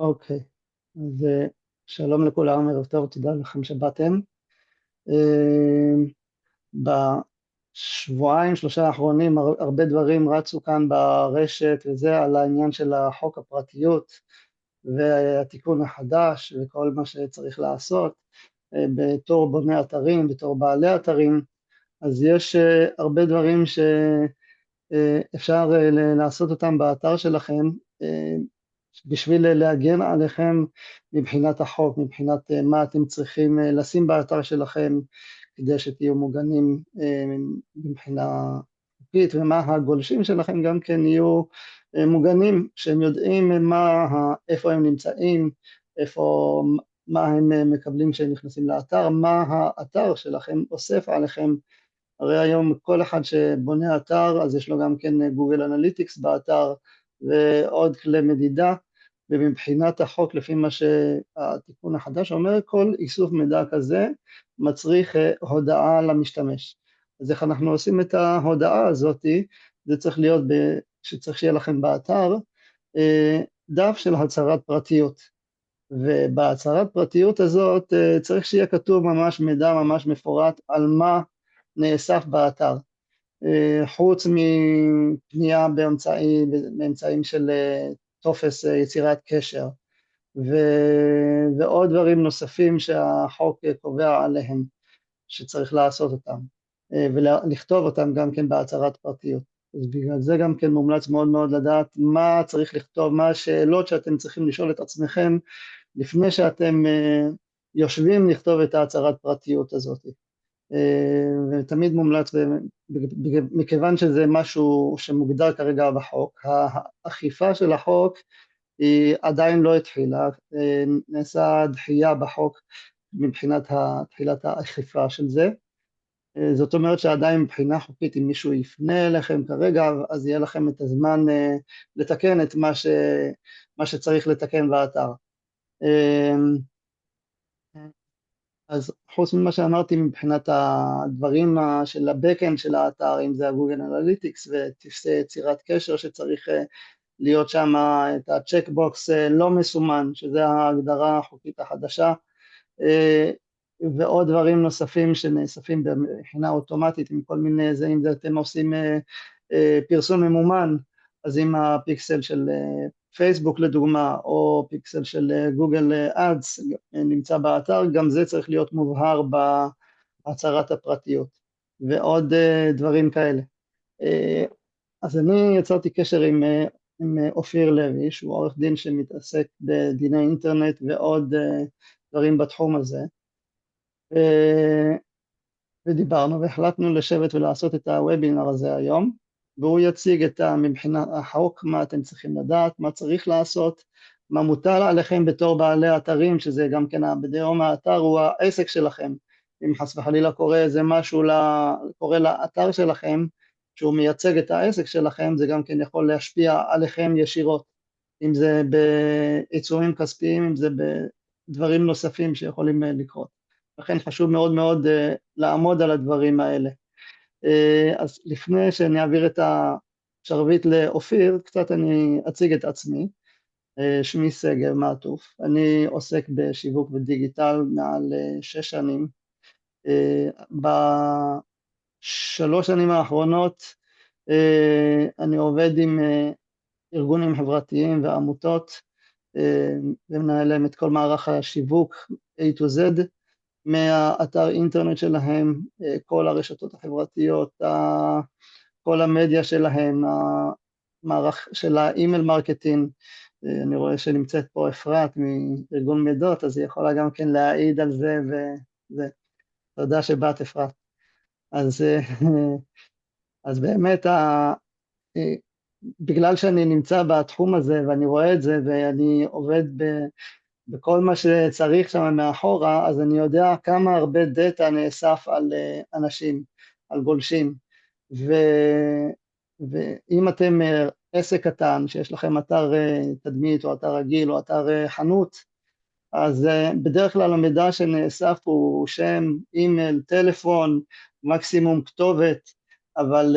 אוקיי, אז שלום לכולם, ערב טוב, תודה לכם שבאתם. אה, בשבועיים, שלושה האחרונים הרבה דברים רצו כאן ברשת וזה על העניין של החוק הפרטיות והתיקון החדש וכל מה שצריך לעשות בתור בוני אתרים, בתור בעלי אתרים. אז יש הרבה דברים שאפשר לעשות אותם באתר שלכם, בשביל להגן עליכם מבחינת החוק, מבחינת מה אתם צריכים לשים באתר שלכם כדי שתהיו מוגנים מבחינה חוקית, ומה הגולשים שלכם גם כן יהיו מוגנים, שהם יודעים איפה הם נמצאים, מה הם מקבלים כשהם נכנסים לאתר, מה האתר שלכם אוסף עליכם. הרי היום כל אחד שבונה אתר אז יש לו גם כן גוגל אנליטיקס באתר ועוד כלי מדידה, ומבחינת החוק לפי מה שהתיקון החדש אומר, כל איסוף מידע כזה מצריך הודעה למשתמש. אז איך אנחנו עושים את ההודעה הזאת? זה צריך להיות שצריך שיהיה לכם באתר דף של הצהרת פרטיות, ובהצהרת פרטיות הזאת צריך שיהיה כתוב ממש מידע ממש מפורט על מה נאסף באתר, חוץ מפנייה באמצעים של טופס יצירת קשר ועוד דברים נוספים שהחוק קובע עליהם שצריך לעשות אותם ולכתוב אותם גם כן בהצהרת פרטיות. אז בגלל זה גם כן מומלץ מאוד מאוד לדעת מה צריך לכתוב, מה השאלות שאתם צריכים לשאול את עצמכם לפני שאתם יושבים לכתוב את ההצהרת פרטיות הזאת. ותמיד מומלץ, מכיוון שזה משהו שמוגדר כרגע בחוק, האכיפה של החוק היא עדיין לא התחילה, נעשה דחייה בחוק מבחינת תחילת האכיפה של זה. זאת אומרת שעדיין מבחינה חוקית אם מישהו יפנה אליכם כרגע אז יהיה לכם את הזמן לתקן את מה שצריך לתקן באתר. אז חוץ ממה שאמרתי מבחינת הדברים של הבקאנד של האתר, אם זה הגוגל אנליטיקס וטפסי יצירת קשר שצריך להיות שם את הצ'קבוקס לא מסומן, שזה ההגדרה החוקית החדשה, ועוד דברים נוספים שנאספים מבחינה אוטומטית עם כל מיני זה, אם זה אתם עושים פרסום ממומן, אז אם הפיקסל של פייסבוק לדוגמה, או פיקסל של גוגל אדס נמצא באתר, גם זה צריך להיות מובהר בהצהרת הפרטיות, ועוד דברים כאלה. אז אני יצרתי קשר עם אופיר לוי, שהוא עורך דין שמתעסק בדיני אינטרנט ועוד דברים בתחום הזה, ודיברנו והחלטנו לשבת ולעשות את הוובינר הזה היום, והוא יציג מבחינת החוק מה אתם צריכים לדעת, מה צריך לעשות, מה מוטל עליכם בתור בעלי אתרים, שזה גם כן בדיום האתר הוא העסק שלכם. אם חס וחלילה קורה איזה משהו קורה לאתר שלכם, שהוא מייצג את העסק שלכם, זה גם כן יכול להשפיע עליכם ישירות, אם זה בעיצומים כספיים, אם זה בדברים נוספים שיכולים לקרות. לכן חשוב מאוד מאוד לעמוד על הדברים האלה. אז לפני שאני אעביר את השרביט לאופיר, קצת אני אציג את עצמי. שמי סגר מעטוף, אני עוסק בשיווק ודיגיטל מעל 6 שנים. בשלוש שנים האחרונות אני עובד עם ארגונים חברתיים ועמותות, ומנהל להם את כל מערך השיווק A to Z, מהאתר אינטרנט שלהם, כל הרשתות החברתיות, כל המדיה שלהם, המערך של האימייל מרקטינג. אני רואה שנמצאת פה אפרת מארגון מידות, אז היא יכולה גם כן להעיד על זה, ותודה שבאת אפרת. אז באמת, בגלל שאני נמצא בתחום הזה ואני רואה את זה ואני עובד בכל מה שצריך שם מאחורה, אז אני יודע כמה הרבה דאטה נאסף על אנשים, על גולשים, ואם אתם עסק קטן שיש לכם אתר תדמית או אתר רגיל או אתר חנות, אז בדרך כלל המידע שנאסף הוא שם, אימייל, טלפון, מקסימום כתובת, אבל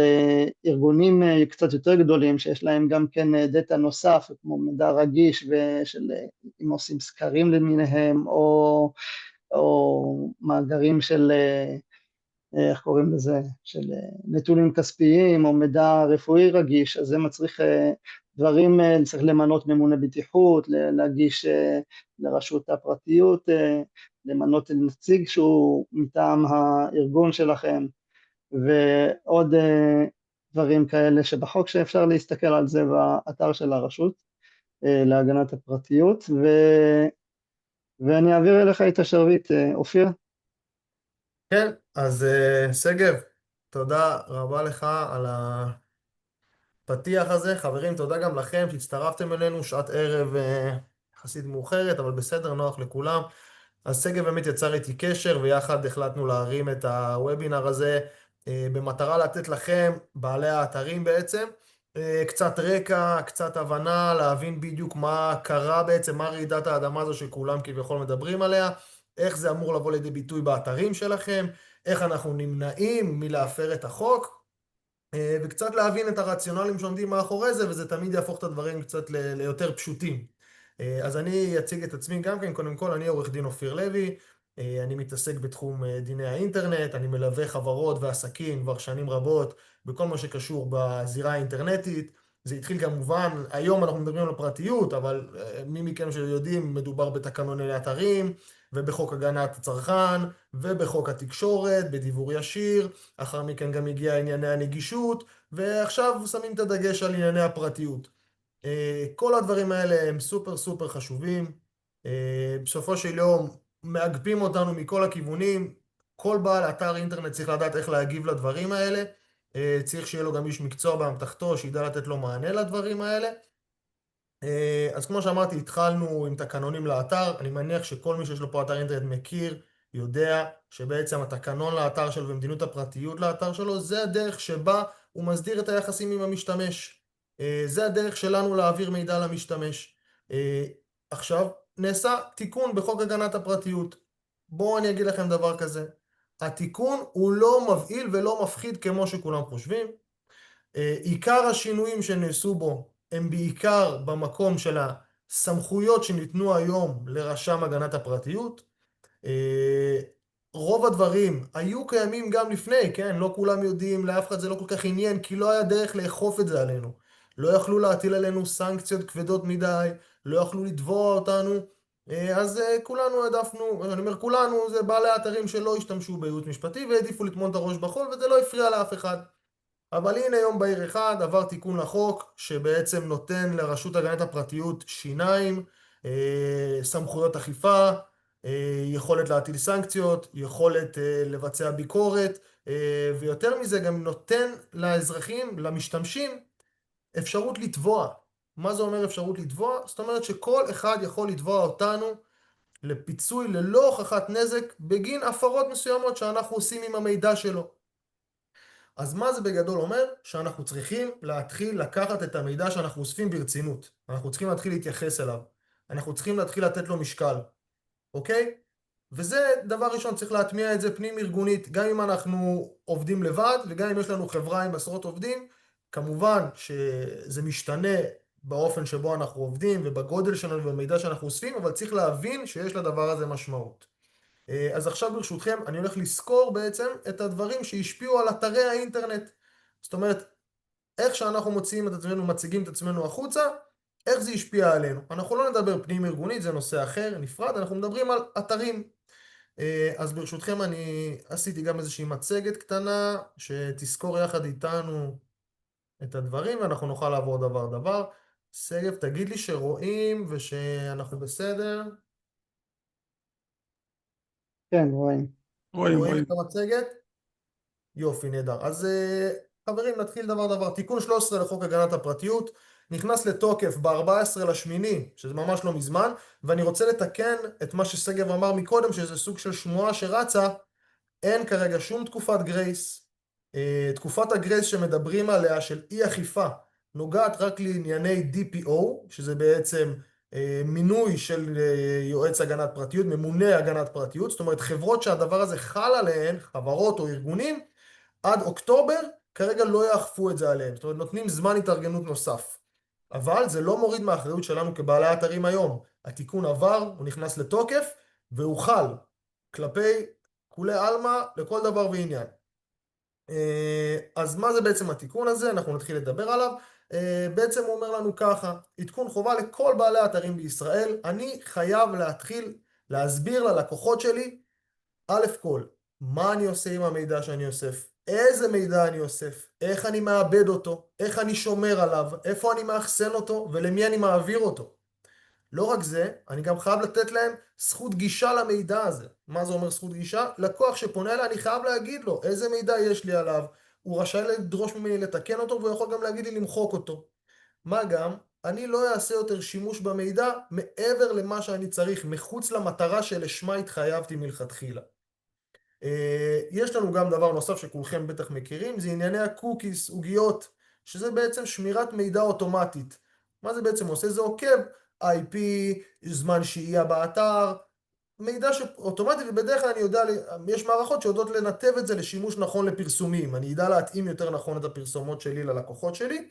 ארגונים קצת יותר גדולים שיש להם גם כן דאטה נוסף, כמו מידע רגיש, אם עושים סקרים למיניהם, או מאגרים של, איך קוראים לזה, של נתונים כספיים או מידע רפואי רגיש, אז זה מצריך דברים, צריך למנות ממונה בטיחות, להגיש לרשות הפרטיות, למנות נציג שהוא מטעם הארגון שלכם, ועוד דברים כאלה שבחוק שאפשר להסתכל על זה באתר של הרשות להגנת הפרטיות, ואני אעביר אליך את השרביט, אופיר. כן, אז שגב, תודה רבה לך על הפתיח הזה. חברים, תודה גם לכם שהצטרפתם אלינו, שעת ערב יחסית מאוחרת, אבל בסדר, נוח לכולם. אז שגב באמת יצר איתי קשר, ויחד החלטנו להרים את הוובינר הזה, במטרה לתת לכם, בעלי האתרים בעצם, קצת רקע, קצת הבנה, להבין בדיוק מה קרה בעצם, מה רעידת האדמה הזו שכולם כביכול מדברים עליה, איך זה אמור לבוא לידי ביטוי באתרים שלכם, איך אנחנו נמנעים מלהפר את החוק, וקצת להבין את הרציונלים שעומדים מאחורי זה, וזה תמיד יהפוך את הדברים קצת ליותר פשוטים. אז אני אציג את עצמי גם כן. קודם כל, אני עורך דין אופיר לוי, אני מתעסק בתחום דיני האינטרנט, אני מלווה חברות ועסקים כבר שנים רבות בכל מה שקשור בזירה האינטרנטית. זה התחיל כמובן, היום אנחנו מדברים על פרטיות, אבל מי מכם שיודעים, מדובר בתקנוני אתרים, ובחוק הגנת הצרכן, ובחוק התקשורת, בדיוור ישיר, אחר מכן גם הגיע ענייני הנגישות, ועכשיו שמים את הדגש על ענייני הפרטיות. כל הדברים האלה הם סופר סופר חשובים. בסופו של יום מאגפים אותנו מכל הכיוונים. כל בעל אתר אינטרנט צריך לדעת איך להגיב לדברים האלה. צריך שיהיה לו גם איש מקצוע באמתחתו שידע לתת לו מענה לדברים האלה. אז כמו שאמרתי, התחלנו עם תקנונים לאתר. אני מניח שכל מי שיש לו פה אתר אינטרנט מכיר, יודע שבעצם התקנון לאתר שלו ומדיניות הפרטיות לאתר שלו, זה הדרך שבה הוא מסדיר את היחסים עם המשתמש. זה הדרך שלנו להעביר מידע למשתמש. עכשיו, נעשה תיקון בחוק הגנת הפרטיות. בואו אני אגיד לכם דבר כזה. התיקון הוא לא מבהיל ולא מפחיד כמו שכולם חושבים. עיקר השינויים שנעשו בו הם בעיקר במקום של הסמכויות שניתנו היום לרשם הגנת הפרטיות. רוב הדברים היו קיימים גם לפני, כן? לא כולם יודעים, לאף אחד זה לא כל כך עניין, כי לא היה דרך לאכוף את זה עלינו. לא יכלו להטיל עלינו סנקציות כבדות מדי, לא יכלו לתבוע אותנו, אז כולנו העדפנו, אני אומר כולנו, זה בעלי האתרים שלא השתמשו בייעוץ משפטי והעדיפו לטמון את הראש בחול, וזה לא הפריע לאף אחד. אבל הנה יום בהיר אחד עבר תיקון לחוק שבעצם נותן לרשות הגנת הפרטיות שיניים, סמכויות אכיפה, יכולת להטיל סנקציות, יכולת לבצע ביקורת, ויותר מזה גם נותן לאזרחים, למשתמשים, אפשרות לתבוע. מה זה אומר אפשרות לתבוע? זאת אומרת שכל אחד יכול לתבוע אותנו לפיצוי ללא הוכחת נזק בגין הפרות מסוימות שאנחנו עושים עם המידע שלו. אז מה זה בגדול אומר? שאנחנו צריכים להתחיל לקחת את המידע שאנחנו אוספים ברצינות. אנחנו צריכים להתחיל להתייחס אליו. אנחנו צריכים להתחיל לתת לו משקל. אוקיי? וזה דבר ראשון, צריך להטמיע את זה פנים ארגונית, גם אם אנחנו עובדים לבד, וגם אם יש לנו חברה עם עשרות עובדים. כמובן שזה משתנה באופן שבו אנחנו עובדים, ובגודל שלנו ובמידע שאנחנו אוספים, אבל צריך להבין שיש לדבר הזה משמעות. אז עכשיו ברשותכם אני הולך לזכור בעצם את הדברים שהשפיעו על אתרי האינטרנט. זאת אומרת, איך שאנחנו מוציאים את עצמנו, מציגים את עצמנו החוצה, איך זה השפיע עלינו. אנחנו לא נדבר פנים ארגונית, זה נושא אחר, נפרד, אנחנו מדברים על אתרים. אז ברשותכם אני עשיתי גם איזושהי מצגת קטנה, שתזכור יחד איתנו את הדברים, ואנחנו נוכל לעבור דבר דבר. שגב, תגיד לי שרואים ושאנחנו בסדר. כן, רואים. רואים, רואים רואים. את המצגת? יופי, נהדר. אז חברים, נתחיל דבר דבר. תיקון 13 לחוק הגנת הפרטיות נכנס לתוקף ב-14 לשמיני, שזה ממש לא מזמן, ואני רוצה לתקן את מה ששגב אמר מקודם, שזה סוג של שמועה שרצה. אין כרגע שום תקופת גרייס. תקופת הגרייס שמדברים עליה של אי אכיפה נוגעת רק לענייני DPO, שזה בעצם מינוי של יועץ הגנת פרטיות, ממונה הגנת פרטיות, זאת אומרת חברות שהדבר הזה חל עליהן, חברות או ארגונים, עד אוקטובר כרגע לא יאכפו את זה עליהם, זאת אומרת נותנים זמן התארגנות נוסף. אבל זה לא מוריד מהאחריות שלנו כבעלי אתרים היום. התיקון עבר, הוא נכנס לתוקף, והוא חל כלפי כולי עלמא לכל דבר ועניין. אז מה זה בעצם התיקון הזה? אנחנו נתחיל לדבר עליו. בעצם הוא אומר לנו ככה, עדכון חובה לכל בעלי אתרים בישראל, אני חייב להתחיל להסביר ללקוחות שלי, א' כל, מה אני עושה עם המידע שאני אוסף, איזה מידע אני אוסף, איך אני מאבד אותו, איך אני שומר עליו, איפה אני מאחסן אותו ולמי אני מעביר אותו. לא רק זה, אני גם חייב לתת להם זכות גישה למידע הזה. מה זה אומר זכות גישה? לקוח שפונה אליי, אני חייב להגיד לו איזה מידע יש לי עליו, הוא רשאי לדרוש ממני לתקן אותו, והוא יכול גם להגיד לי למחוק אותו. מה גם, אני לא אעשה יותר שימוש במידע מעבר למה שאני צריך, מחוץ למטרה שלשמה התחייבתי מלכתחילה. יש לנו גם דבר נוסף שכולכם בטח מכירים, זה ענייני הקוקיס, עוגיות, שזה בעצם שמירת מידע אוטומטית. מה זה בעצם עושה? זה עוקב IP, זמן שהייה באתר, מידע אוטומטי, ובדרך כלל אני יודע, יש מערכות שיודעות לנתב את זה לשימוש נכון לפרסומים, אני יודע להתאים יותר נכון את הפרסומות שלי ללקוחות שלי,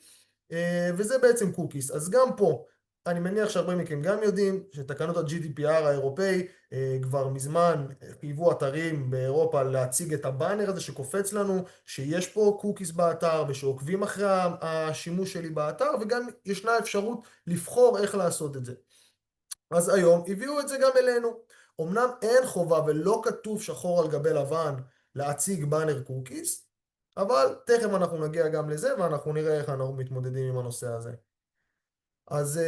וזה בעצם קוקיס. אז גם פה, אני מניח שהרבה מכם גם יודעים שתקנות ה-GDPR האירופאי כבר מזמן חייבו אתרים באירופה להציג את הבאנר הזה שקופץ לנו שיש פה קוקיס באתר ושעוקבים אחרי השימוש שלי באתר, וגם ישנה אפשרות לבחור איך לעשות את זה. אז היום הביאו את זה גם אלינו. אמנם אין חובה ולא כתוב שחור על גבי לבן להציג באנר קוקיס, אבל תכף אנחנו נגיע גם לזה ואנחנו נראה איך אנחנו מתמודדים עם הנושא הזה. אז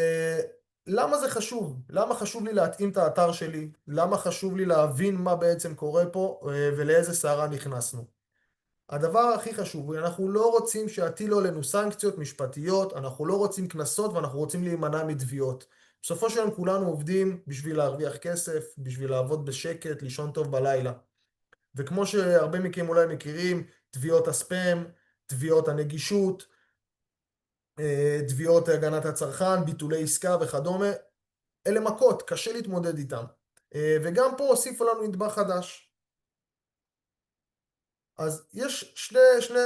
למה זה חשוב? למה חשוב לי להתאים את האתר שלי? למה חשוב לי להבין מה בעצם קורה פה ולאיזה סערה נכנסנו? הדבר הכי חשוב, אנחנו לא רוצים שיטילו עלינו סנקציות משפטיות, אנחנו לא רוצים קנסות ואנחנו רוצים להימנע מתביעות. בסופו של יום כולנו עובדים בשביל להרוויח כסף, בשביל לעבוד בשקט, לישון טוב בלילה. וכמו שהרבה מכם אולי מכירים, תביעות הספאם, תביעות הנגישות, תביעות הגנת הצרכן, ביטולי עסקה וכדומה, אלה מכות, קשה להתמודד איתם. וגם פה הוסיפו לנו נדבך חדש. אז יש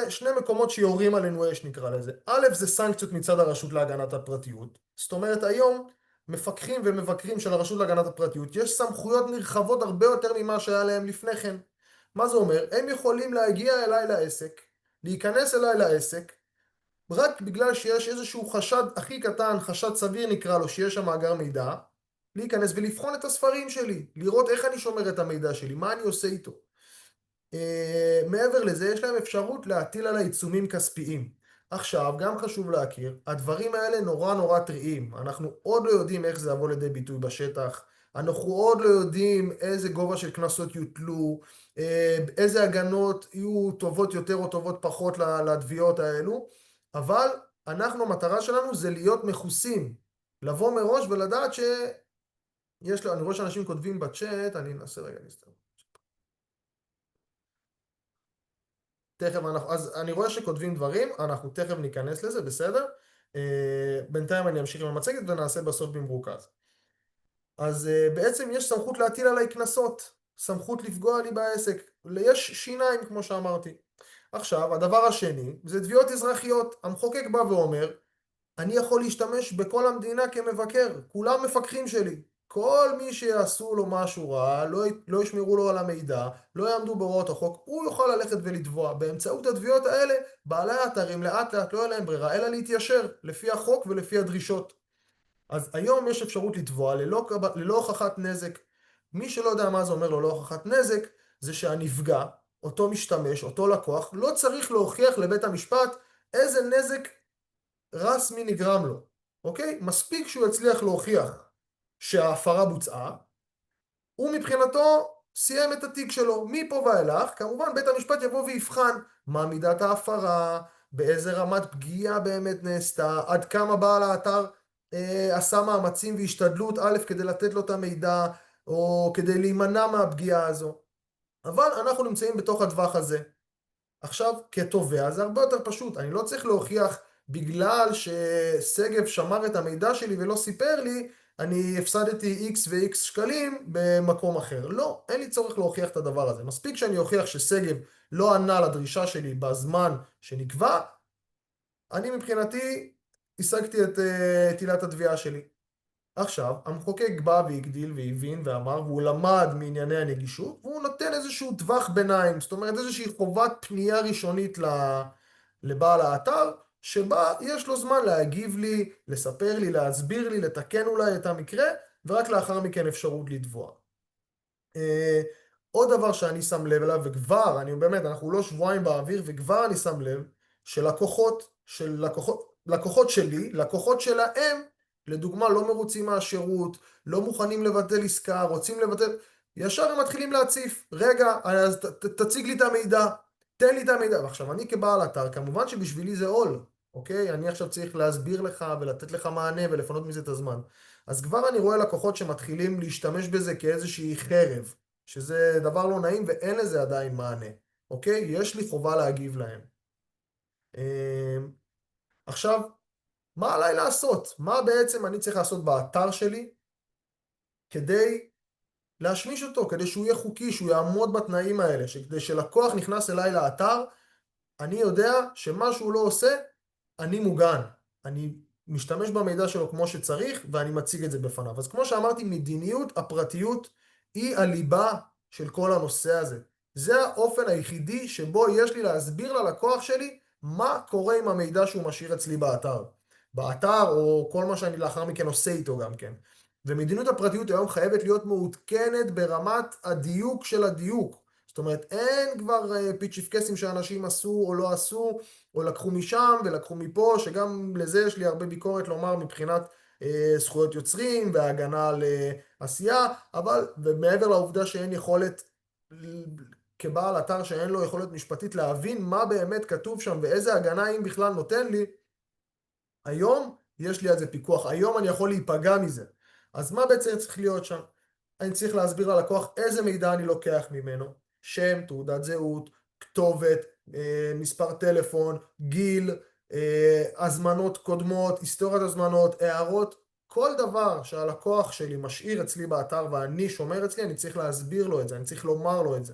שני מקומות שיורים עלינו אש, נקרא לזה. א', זה סנקציות מצד הרשות להגנת הפרטיות. זאת אומרת, היום מפקחים ומבקרים של הרשות להגנת הפרטיות, יש סמכויות נרחבות הרבה יותר ממה שהיה להם לפני כן. מה זה אומר? הם יכולים להגיע אליי לעסק, להיכנס אליי לעסק, רק בגלל שיש איזשהו חשד הכי קטן, חשד סביר נקרא לו, שיש שם מאגר מידע, להיכנס ולבחון את הספרים שלי, לראות איך אני שומר את המידע שלי, מה אני עושה איתו. מעבר לזה, יש להם אפשרות להטיל על העיצומים כספיים. עכשיו, גם חשוב להכיר, הדברים האלה נורא נורא טריים. אנחנו עוד לא יודעים איך זה יבוא לידי ביטוי בשטח, אנחנו עוד לא יודעים איזה גובה של קנסות יוטלו, איזה הגנות יהיו טובות יותר או טובות פחות לתביעות האלו, אבל המטרה שלנו זה להיות מכוסים, לבוא מראש ולדעת שיש לו, אני רואה שאנשים כותבים בצ'אט, אני אנסה רגע להסתכל. תכף אז אני רואה שכותבים דברים, אנחנו תכף ניכנס לזה, בסדר? בינתיים אני אמשיך עם המצגת ונעשה בסוף במרוכז. אז בעצם יש סמכות להטיל עליי קנסות, סמכות לפגוע לי בעסק, יש שיניים כמו שאמרתי. עכשיו, הדבר השני זה תביעות אזרחיות. המחוקק בא ואומר, אני יכול להשתמש בכל המדינה כמבקר, כולם מפקחים שלי. כל מי שיעשו לו משהו רע, לא ישמרו לו על המידע, לא יעמדו בהוראות החוק, הוא יוכל ללכת ולתבוע. באמצעות התביעות האלה, בעלי האתרים לאט לאט לא יהיה להם ברירה, אלא להתיישר לפי החוק ולפי הדרישות. אז היום יש אפשרות לתבוע ללא הוכחת נזק. מי שלא יודע מה זה אומר ללא הוכחת נזק, זה שהנפגע, אותו משתמש, אותו לקוח, לא צריך להוכיח לבית המשפט איזה נזק רסמי נגרם לו, אוקיי? מספיק שהוא יצליח להוכיח שההפרה בוצעה, הוא מבחינתו סיים את התיק שלו. מפה ואילך, כמובן בית המשפט יבוא ויבחן מה מידת ההפרה, באיזה רמת פגיעה באמת נעשתה, עד כמה בעל האתר עשה מאמצים והשתדלות א' כדי לתת לו את המידע, או כדי להימנע מהפגיעה הזו. אבל אנחנו נמצאים בתוך הדווח הזה. עכשיו, כתובע זה הרבה יותר פשוט, אני לא צריך להוכיח בגלל שסגב שמר את המידע שלי ולא סיפר לי, אני הפסדתי X ו-X שקלים במקום אחר. לא, אין לי צורך להוכיח את הדבר הזה. מספיק שאני אוכיח ששגב לא ענה לדרישה שלי בזמן שנקבע, אני מבחינתי השגתי את עילת התביעה שלי. עכשיו, המחוקק בא והגדיל והבין ואמר, והוא למד מענייני הנגישות, והוא נותן איזשהו טווח ביניים, זאת אומרת איזושהי חובת פנייה ראשונית לבעל האתר, שבה יש לו זמן להגיב לי, לספר לי, להסביר לי, לתקן אולי את המקרה, ורק לאחר מכן אפשרות לתבוע. עוד דבר שאני שם לב אליו, וכבר, אני באמת, אנחנו לא שבועיים באוויר, וכבר אני שם לב, לקוחות שלי, לקוחות שלהם, לדוגמה, לא מרוצים מהשירות, לא מוכנים לבטל עסקה, רוצים לבטל, ישר הם מתחילים להציף, רגע, אז תציג לי את המידע, תן לי את המידע. ועכשיו, אני כבעל אתר, כמובן שבשבילי זה עול, אוקיי? אני עכשיו צריך להסביר לך ולתת לך מענה ולפנות מזה את הזמן. אז כבר אני רואה לקוחות שמתחילים להשתמש בזה כאיזושהי חרב, שזה דבר לא נעים ואין לזה עדיין מענה, אוקיי? יש לי חובה להגיב להם. עכשיו, מה עליי לעשות? מה בעצם אני צריך לעשות באתר שלי כדי להשמיש אותו, כדי שהוא יהיה חוקי, שהוא יעמוד בתנאים האלה, כדי שלקוח נכנס אליי לאתר, אני יודע שמה שהוא לא עושה, אני מוגן. אני משתמש במידע שלו כמו שצריך, ואני מציג את זה בפניו. אז כמו שאמרתי, מדיניות הפרטיות היא הליבה של כל הנושא הזה. זה האופן היחידי שבו יש לי להסביר ללקוח שלי מה קורה עם המידע שהוא משאיר אצלי באתר. באתר או כל מה שאני לאחר מכן עושה איתו גם כן. ומדיניות הפרטיות היום חייבת להיות מעודכנת ברמת הדיוק של הדיוק. זאת אומרת, אין כבר פיצ'יפקסים שאנשים עשו או לא עשו, או לקחו משם ולקחו מפה, שגם לזה יש לי הרבה ביקורת לומר מבחינת זכויות יוצרים והגנה על עשייה, אבל ומעבר לעובדה שאין יכולת, כבעל אתר שאין לו יכולת משפטית להבין מה באמת כתוב שם ואיזה הגנה אם בכלל נותן לי, היום יש לי על זה פיקוח, היום אני יכול להיפגע מזה. אז מה בעצם צריך להיות שם? אני צריך להסביר ללקוח איזה מידע אני לוקח ממנו, שם, תעודת זהות, כתובת, מספר טלפון, גיל, הזמנות קודמות, היסטוריית הזמנות, הערות, כל דבר שהלקוח שלי משאיר אצלי באתר ואני שומר אצלי, אני צריך להסביר לו את זה, אני צריך לומר לו את זה.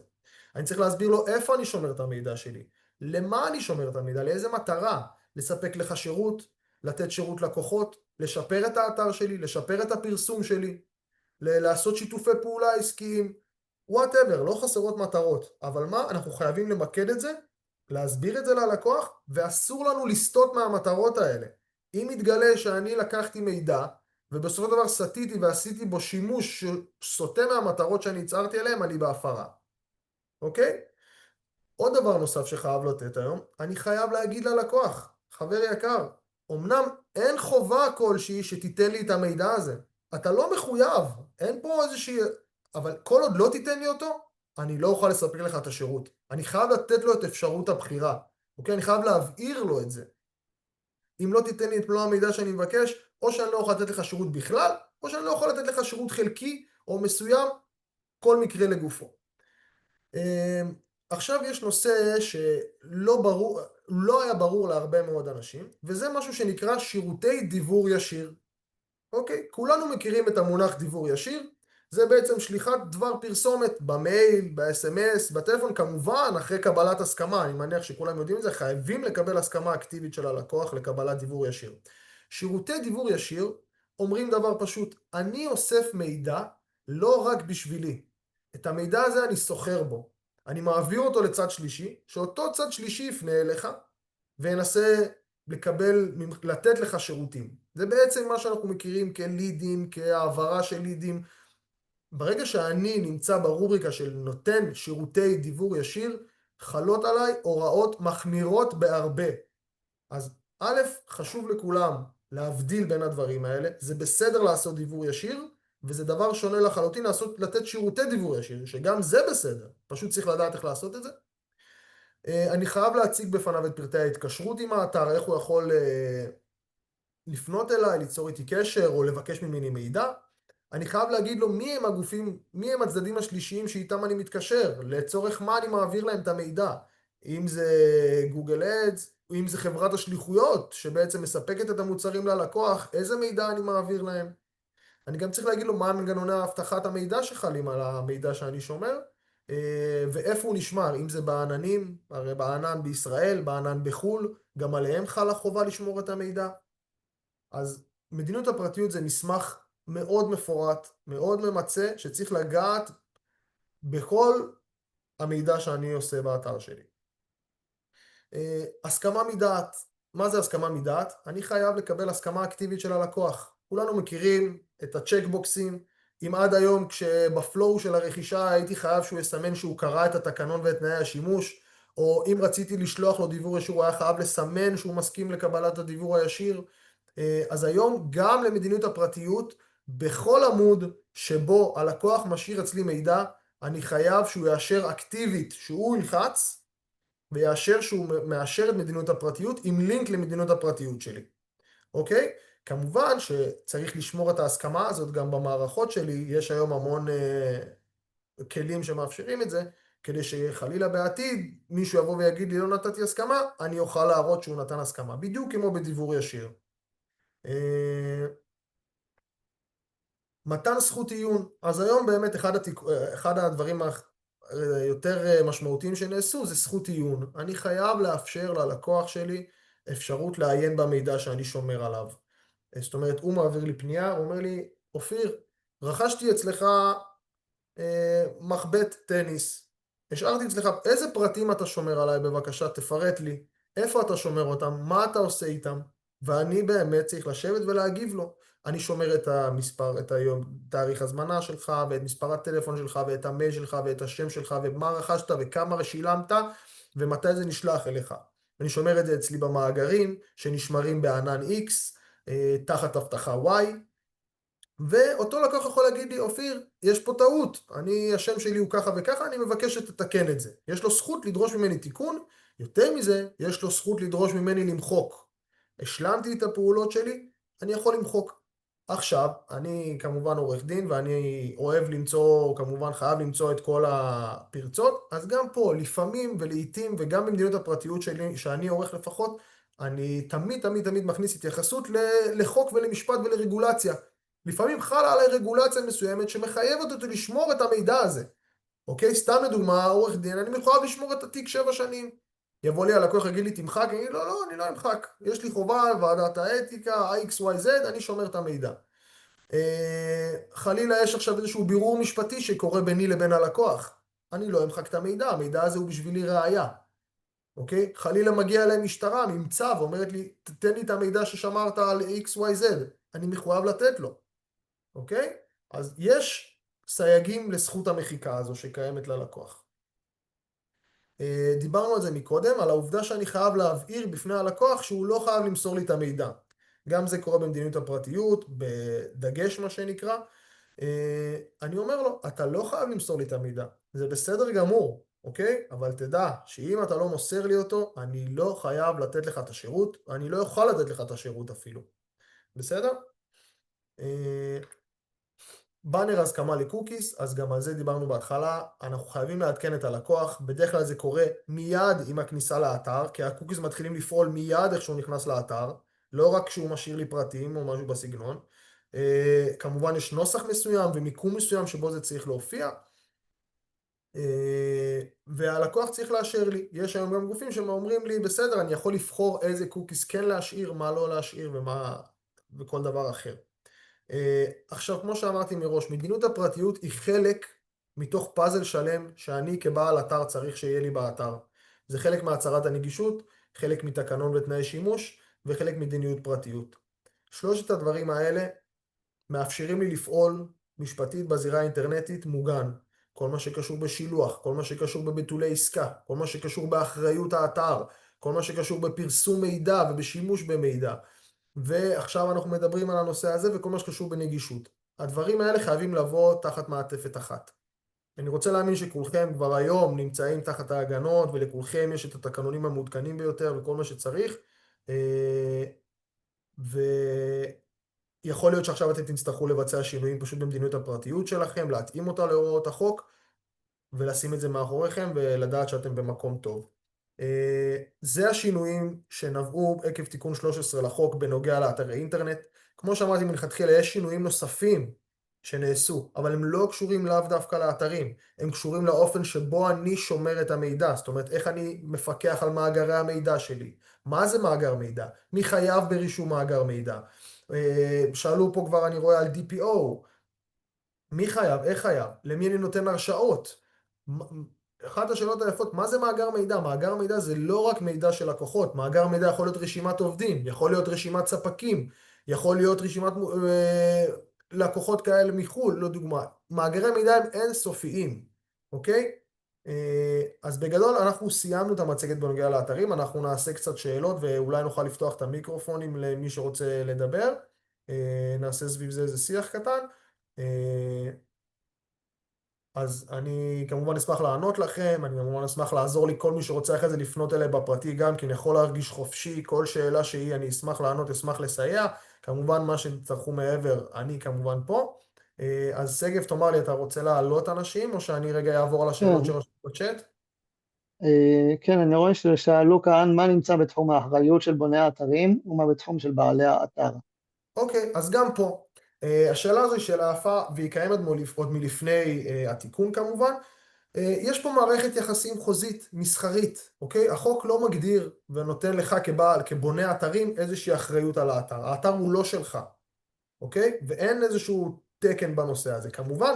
אני צריך להסביר לו איפה אני שומר את המידע שלי, למה אני שומר את המידע, לאיזה מטרה, לספק לך שירות, לתת שירות לקוחות, לשפר את האתר שלי, לשפר את הפרסום שלי, לעשות שיתופי פעולה עסקיים, whatever, לא חסרות מטרות, אבל מה? אנחנו חייבים למקד את זה, להסביר את זה ללקוח, ואסור לנו לסטות מהמטרות האלה. אם יתגלה שאני לקחתי מידע, ובסופו של דבר סטיתי ועשיתי בו שימוש שסוטה מהמטרות שאני הצהרתי עליהן, אני בהפרה. אוקיי? עוד דבר נוסף שחייב לתת היום, אני חייב להגיד ללקוח, חבר יקר, אמנם אין חובה כלשהי שתיתן לי את המידע הזה. אתה לא מחויב, אין פה איזושהי, אבל כל עוד לא תיתן לי אותו, אני לא אוכל לספק לך את השירות. אני חייב לתת לו את אפשרות הבחירה. אוקיי? אני חייב להבהיר לו את זה. אם לא תיתן לי את מלוא המידע שאני מבקש, או שאני לא יכול לתת לך שירות בכלל, או שאני לא יכול לתת לך שירות חלקי או מסוים, כל מקרה לגופו. עכשיו יש נושא שלא ברור, לא היה ברור להרבה מאוד אנשים, וזה משהו שנקרא שירותי דיוור ישיר. אוקיי? כולנו מכירים את המונח דיוור ישיר, זה בעצם שליחת דבר פרסומת במייל, ב-SMS, בטלפון, כמובן אחרי קבלת הסכמה, אני מניח שכולם יודעים את זה, חייבים לקבל הסכמה אקטיבית של הלקוח לקבלת דיוור ישיר. שירותי דיוור ישיר אומרים דבר פשוט, אני אוסף מידע לא רק בשבילי, את המידע הזה אני סוחר בו, אני מעביר אותו לצד שלישי, שאותו צד שלישי יפנה אליך וינסה לתת לך שירותים. זה בעצם מה שאנחנו מכירים כלידים, כהעברה של לידים. ברגע שאני נמצא ברובריקה של נותן שירותי דיוור ישיר, חלות עליי הוראות מחמירות בהרבה. אז א', חשוב לכולם להבדיל בין הדברים האלה, זה בסדר לעשות דיוור ישיר, וזה דבר שונה לחלוטין לתת שירותי דיוור ישיר, שגם זה בסדר, פשוט צריך לדעת איך לעשות את זה. אני חייב להציג בפניו את פרטי ההתקשרות עם האתר, איך הוא יכול לפנות אליי, ליצור איתי קשר או לבקש ממני מידע. אני חייב להגיד לו מי הם הגופים, מי הם הצדדים השלישיים שאיתם אני מתקשר, לצורך מה אני מעביר להם את המידע. אם זה גוגל אדס, אם זה חברת השליחויות שבעצם מספקת את המוצרים ללקוח, איזה מידע אני מעביר להם. אני גם צריך להגיד לו מה מנגנוני אבטחת המידע שחלים על המידע שאני שומר, ואיפה הוא נשמר, אם זה בעננים, הרי בענן בישראל, בענן בחו"ל, גם עליהם חלה חובה לשמור את המידע. אז מדיניות הפרטיות זה מסמך מאוד מפורט, מאוד ממצה, שצריך לגעת בכל המידע שאני עושה באתר שלי. הסכמה מדעת. מה זה הסכמה מדעת? אני חייב לקבל הסכמה אקטיבית של הלקוח. כולנו מכירים את הצ'קבוקסים. אם עד היום כשבפלואו של הרכישה הייתי חייב שהוא יסמן שהוא קרא את התקנון ואת תנאי השימוש, או אם רציתי לשלוח לו דיוור ישיר הוא היה חייב לסמן שהוא מסכים לקבלת הדיוור הישיר. אז היום גם למדיניות הפרטיות, בכל עמוד שבו הלקוח משאיר אצלי מידע, אני חייב שהוא יאשר אקטיבית שהוא ילחץ, ויאשר שהוא מאשר את מדיניות הפרטיות עם לינק למדיניות הפרטיות שלי. אוקיי? כמובן שצריך לשמור את ההסכמה הזאת גם במערכות שלי, יש היום המון כלים שמאפשרים את זה, כדי שחלילה בעתיד מישהו יבוא ויגיד לי לא נתתי הסכמה, אני אוכל להראות שהוא נתן הסכמה, בדיוק כמו בדיוור ישיר. מתן זכות עיון. אז היום באמת אחד הדברים היותר משמעותיים שנעשו זה זכות עיון. אני חייב לאפשר ללקוח שלי אפשרות לעיין במידע שאני שומר עליו. זאת אומרת, הוא מעביר לי פנייה, הוא אומר לי, אופיר, רכשתי אצלך מחבט טניס. השארתי אצלך, איזה פרטים אתה שומר עליי בבקשה, תפרט לי. איפה אתה שומר אותם, מה אתה עושה איתם, ואני באמת צריך לשבת ולהגיב לו. אני שומר את המספר, את היום, תאריך הזמנה שלך, ואת מספר הטלפון שלך, ואת המייל שלך, ואת השם שלך, ומה רכשת, וכמה שילמת, ומתי זה נשלח אליך. אני שומר את זה אצלי במאגרים, שנשמרים בענן X, תחת הבטחה Y, ואותו לקוח יכול להגיד לי, אופיר, יש פה טעות, השם שלי הוא ככה וככה, אני מבקש שתתקן את זה. יש לו זכות לדרוש ממני תיקון, יותר מזה, יש לו זכות לדרוש ממני למחוק. השלמתי את הפעולות שלי, אני יכול למחוק. עכשיו, אני כמובן עורך דין, ואני אוהב למצוא, כמובן חייב למצוא את כל הפרצות, אז גם פה, לפעמים ולעיתים, וגם במדיניות הפרטיות שלי, שאני עורך לפחות, אני תמיד תמיד תמיד מכניס התייחסות לחוק ולמשפט ולרגולציה. לפעמים חלה עליי רגולציה מסוימת שמחייבת אותי לשמור את המידע הזה. אוקיי? סתם לדוגמה, עורך דין, אני מחויב לשמור את התיק 7 שנים. יבוא לי הלקוח, יגיד לי, תמחק, אני אגיד, לא, לא, אני לא אמחק. יש לי חובה, ועדת האתיקה, XYZ, אני שומר את המידע. חלילה יש עכשיו איזשהו בירור משפטי שקורה ביני לבין הלקוח. אני לא אמחק את המידע, המידע הזה הוא בשבילי ראייה. אוקיי? חלילה מגיע אליי משטרה, ממצא, ואומרת לי, תתן לי את המידע ששמרת על XYZ. אני מחויב לתת לו. אוקיי? אז יש סייגים לזכות המחיקה הזו שקיימת ללקוח. דיברנו על זה מקודם, על העובדה שאני חייב להבהיר בפני הלקוח שהוא לא חייב למסור לי את המידע. גם זה קורה במדיניות הפרטיות, בדגש מה שנקרא. אני אומר לו, אתה לא חייב למסור לי את המידע, זה בסדר גמור, אוקיי? אבל תדע שאם אתה לא מוסר לי אותו, אני לא חייב לתת לך את השירות, אני לא יכול לתת לך את השירות אפילו. בסדר? באנר הסכמה לקוקיס, אז גם על זה דיברנו בהתחלה, אנחנו חייבים לעדכן את הלקוח, בדרך כלל זה קורה מיד עם הכניסה לאתר, כי הקוקיס מתחילים לפעול מיד איך שהוא נכנס לאתר, לא רק כשהוא משאיר לי פרטים או משהו בסגנון. כמובן יש נוסח מסוים ומיקום מסוים שבו זה צריך להופיע, והלקוח צריך לאשר לי. יש היום גם גופים שאומרים לי, בסדר, אני יכול לבחור איזה קוקיס כן להשאיר, מה לא להשאיר וכל דבר אחר. עכשיו, כמו שאמרתי מראש, מדיניות הפרטיות היא חלק מתוך פאזל שלם שאני כבעל אתר צריך שיהיה לי באתר. זה חלק מהצהרת הנגישות, חלק מתקנון ותנאי שימוש, וחלק מדיניות פרטיות. שלושת הדברים האלה מאפשרים לי לפעול משפטית בזירה האינטרנטית מוגן. כל מה שקשור בשילוח, כל מה שקשור בביטולי עסקה, כל מה שקשור באחריות האתר, כל מה שקשור בפרסום מידע ובשימוש במידע. ועכשיו אנחנו מדברים על הנושא הזה וכל מה שקשור בנגישות. הדברים האלה חייבים לבוא תחת מעטפת אחת. אני רוצה להאמין שכולכם כבר היום נמצאים תחת ההגנות, ולכולכם יש את התקנונים המעודכנים ביותר וכל מה שצריך. ויכול להיות שעכשיו אתם תצטרכו לבצע שינויים פשוט במדיניות הפרטיות שלכם, להתאים אותה להוראות החוק, ולשים את זה מאחוריכם ולדעת שאתם במקום טוב. זה השינויים שנבעו עקב תיקון 13 לחוק בנוגע לאתרי אינטרנט. כמו שאמרתי מלכתחילה, יש שינויים נוספים שנעשו, אבל הם לא קשורים לאו דווקא לאתרים, הם קשורים לאופן שבו אני שומר את המידע, זאת אומרת, איך אני מפקח על מאגרי המידע שלי. מה זה מאגר מידע? מי חייב ברישום מאגר מידע? שאלו פה כבר, אני רואה על DPO, מי חייב? איך חייב? למי אני נותן הרשאות? אחת השאלות היפות, מה זה מאגר מידע? מאגר מידע זה לא רק מידע של לקוחות, מאגר מידע יכול להיות רשימת עובדים, יכול להיות רשימת ספקים, יכול להיות רשימת לקוחות כאלה מחו"ל, לא דוגמה. מאגרי מידע הם אינסופיים, אוקיי? אז בגדול אנחנו סיימנו את המצגת בנוגע לאתרים, אנחנו נעשה קצת שאלות ואולי נוכל לפתוח את המיקרופונים למי שרוצה לדבר, נעשה סביב זה איזה שיח קטן. אז אני כמובן אשמח לענות לכם, אני כמובן אשמח לעזור לי, כל מי שרוצה אחרי זה לפנות אליי בפרטי גם, כי אני יכול להרגיש חופשי, כל שאלה שהיא אני אשמח לענות, אשמח לסייע, כמובן מה שתצטרכו מעבר, אני כמובן פה. אז שגב, תאמר לי, אתה רוצה להעלות אנשים, או שאני רגע אעבור על השאלות כן, שרשום בצ'אט? כן, אני רואה ששאלו כאן מה נמצא בתחום האחריות של בוני האתרים ומה בתחום של בעלי האתר. אוקיי, אז גם פה, השאלה הזו היא שאלה יפה, והיא קיימת עוד מלפני התיקון כמובן. יש פה מערכת יחסים חוזית, מסחרית, אוקיי? החוק לא מגדיר ונותן לך כבעל, כבונה אתרים, איזושהי אחריות על האתר. האתר הוא לא שלך, אוקיי? ואין איזשהו תקן בנושא הזה. כמובן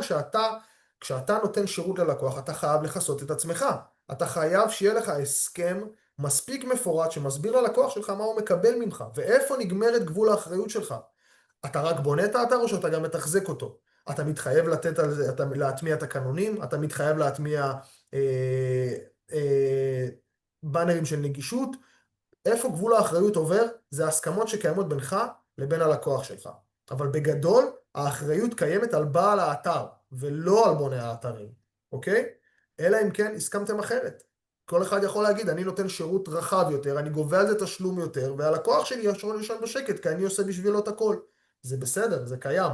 כשאתה נותן שירות ללקוח, אתה חייב לכסות את עצמך. אתה חייב שיהיה לך הסכם מספיק מפורט שמסביר ללקוח שלך מה הוא מקבל ממך, ואיפה נגמרת גבול האחריות שלך. אתה רק בונה את האתר או שאתה גם מתחזק אותו? אתה מתחייב לתת על זה, להטמיע תקנונים, אתה מתחייב להטמיע אה, אה, באנרים של נגישות. איפה גבול האחריות עובר? זה הסכמות שקיימות בינך לבין הלקוח שלך. אבל בגדול, האחריות קיימת על בעל האתר, ולא על בוני האתרים, אוקיי? אלא אם כן הסכמתם אחרת. כל אחד יכול להגיד, אני נותן שירות רחב יותר, אני גובה על זה תשלום יותר, והלקוח שלי יכול לישון בשקט, כי אני עושה בשבילו את הכל. זה בסדר, זה קיים.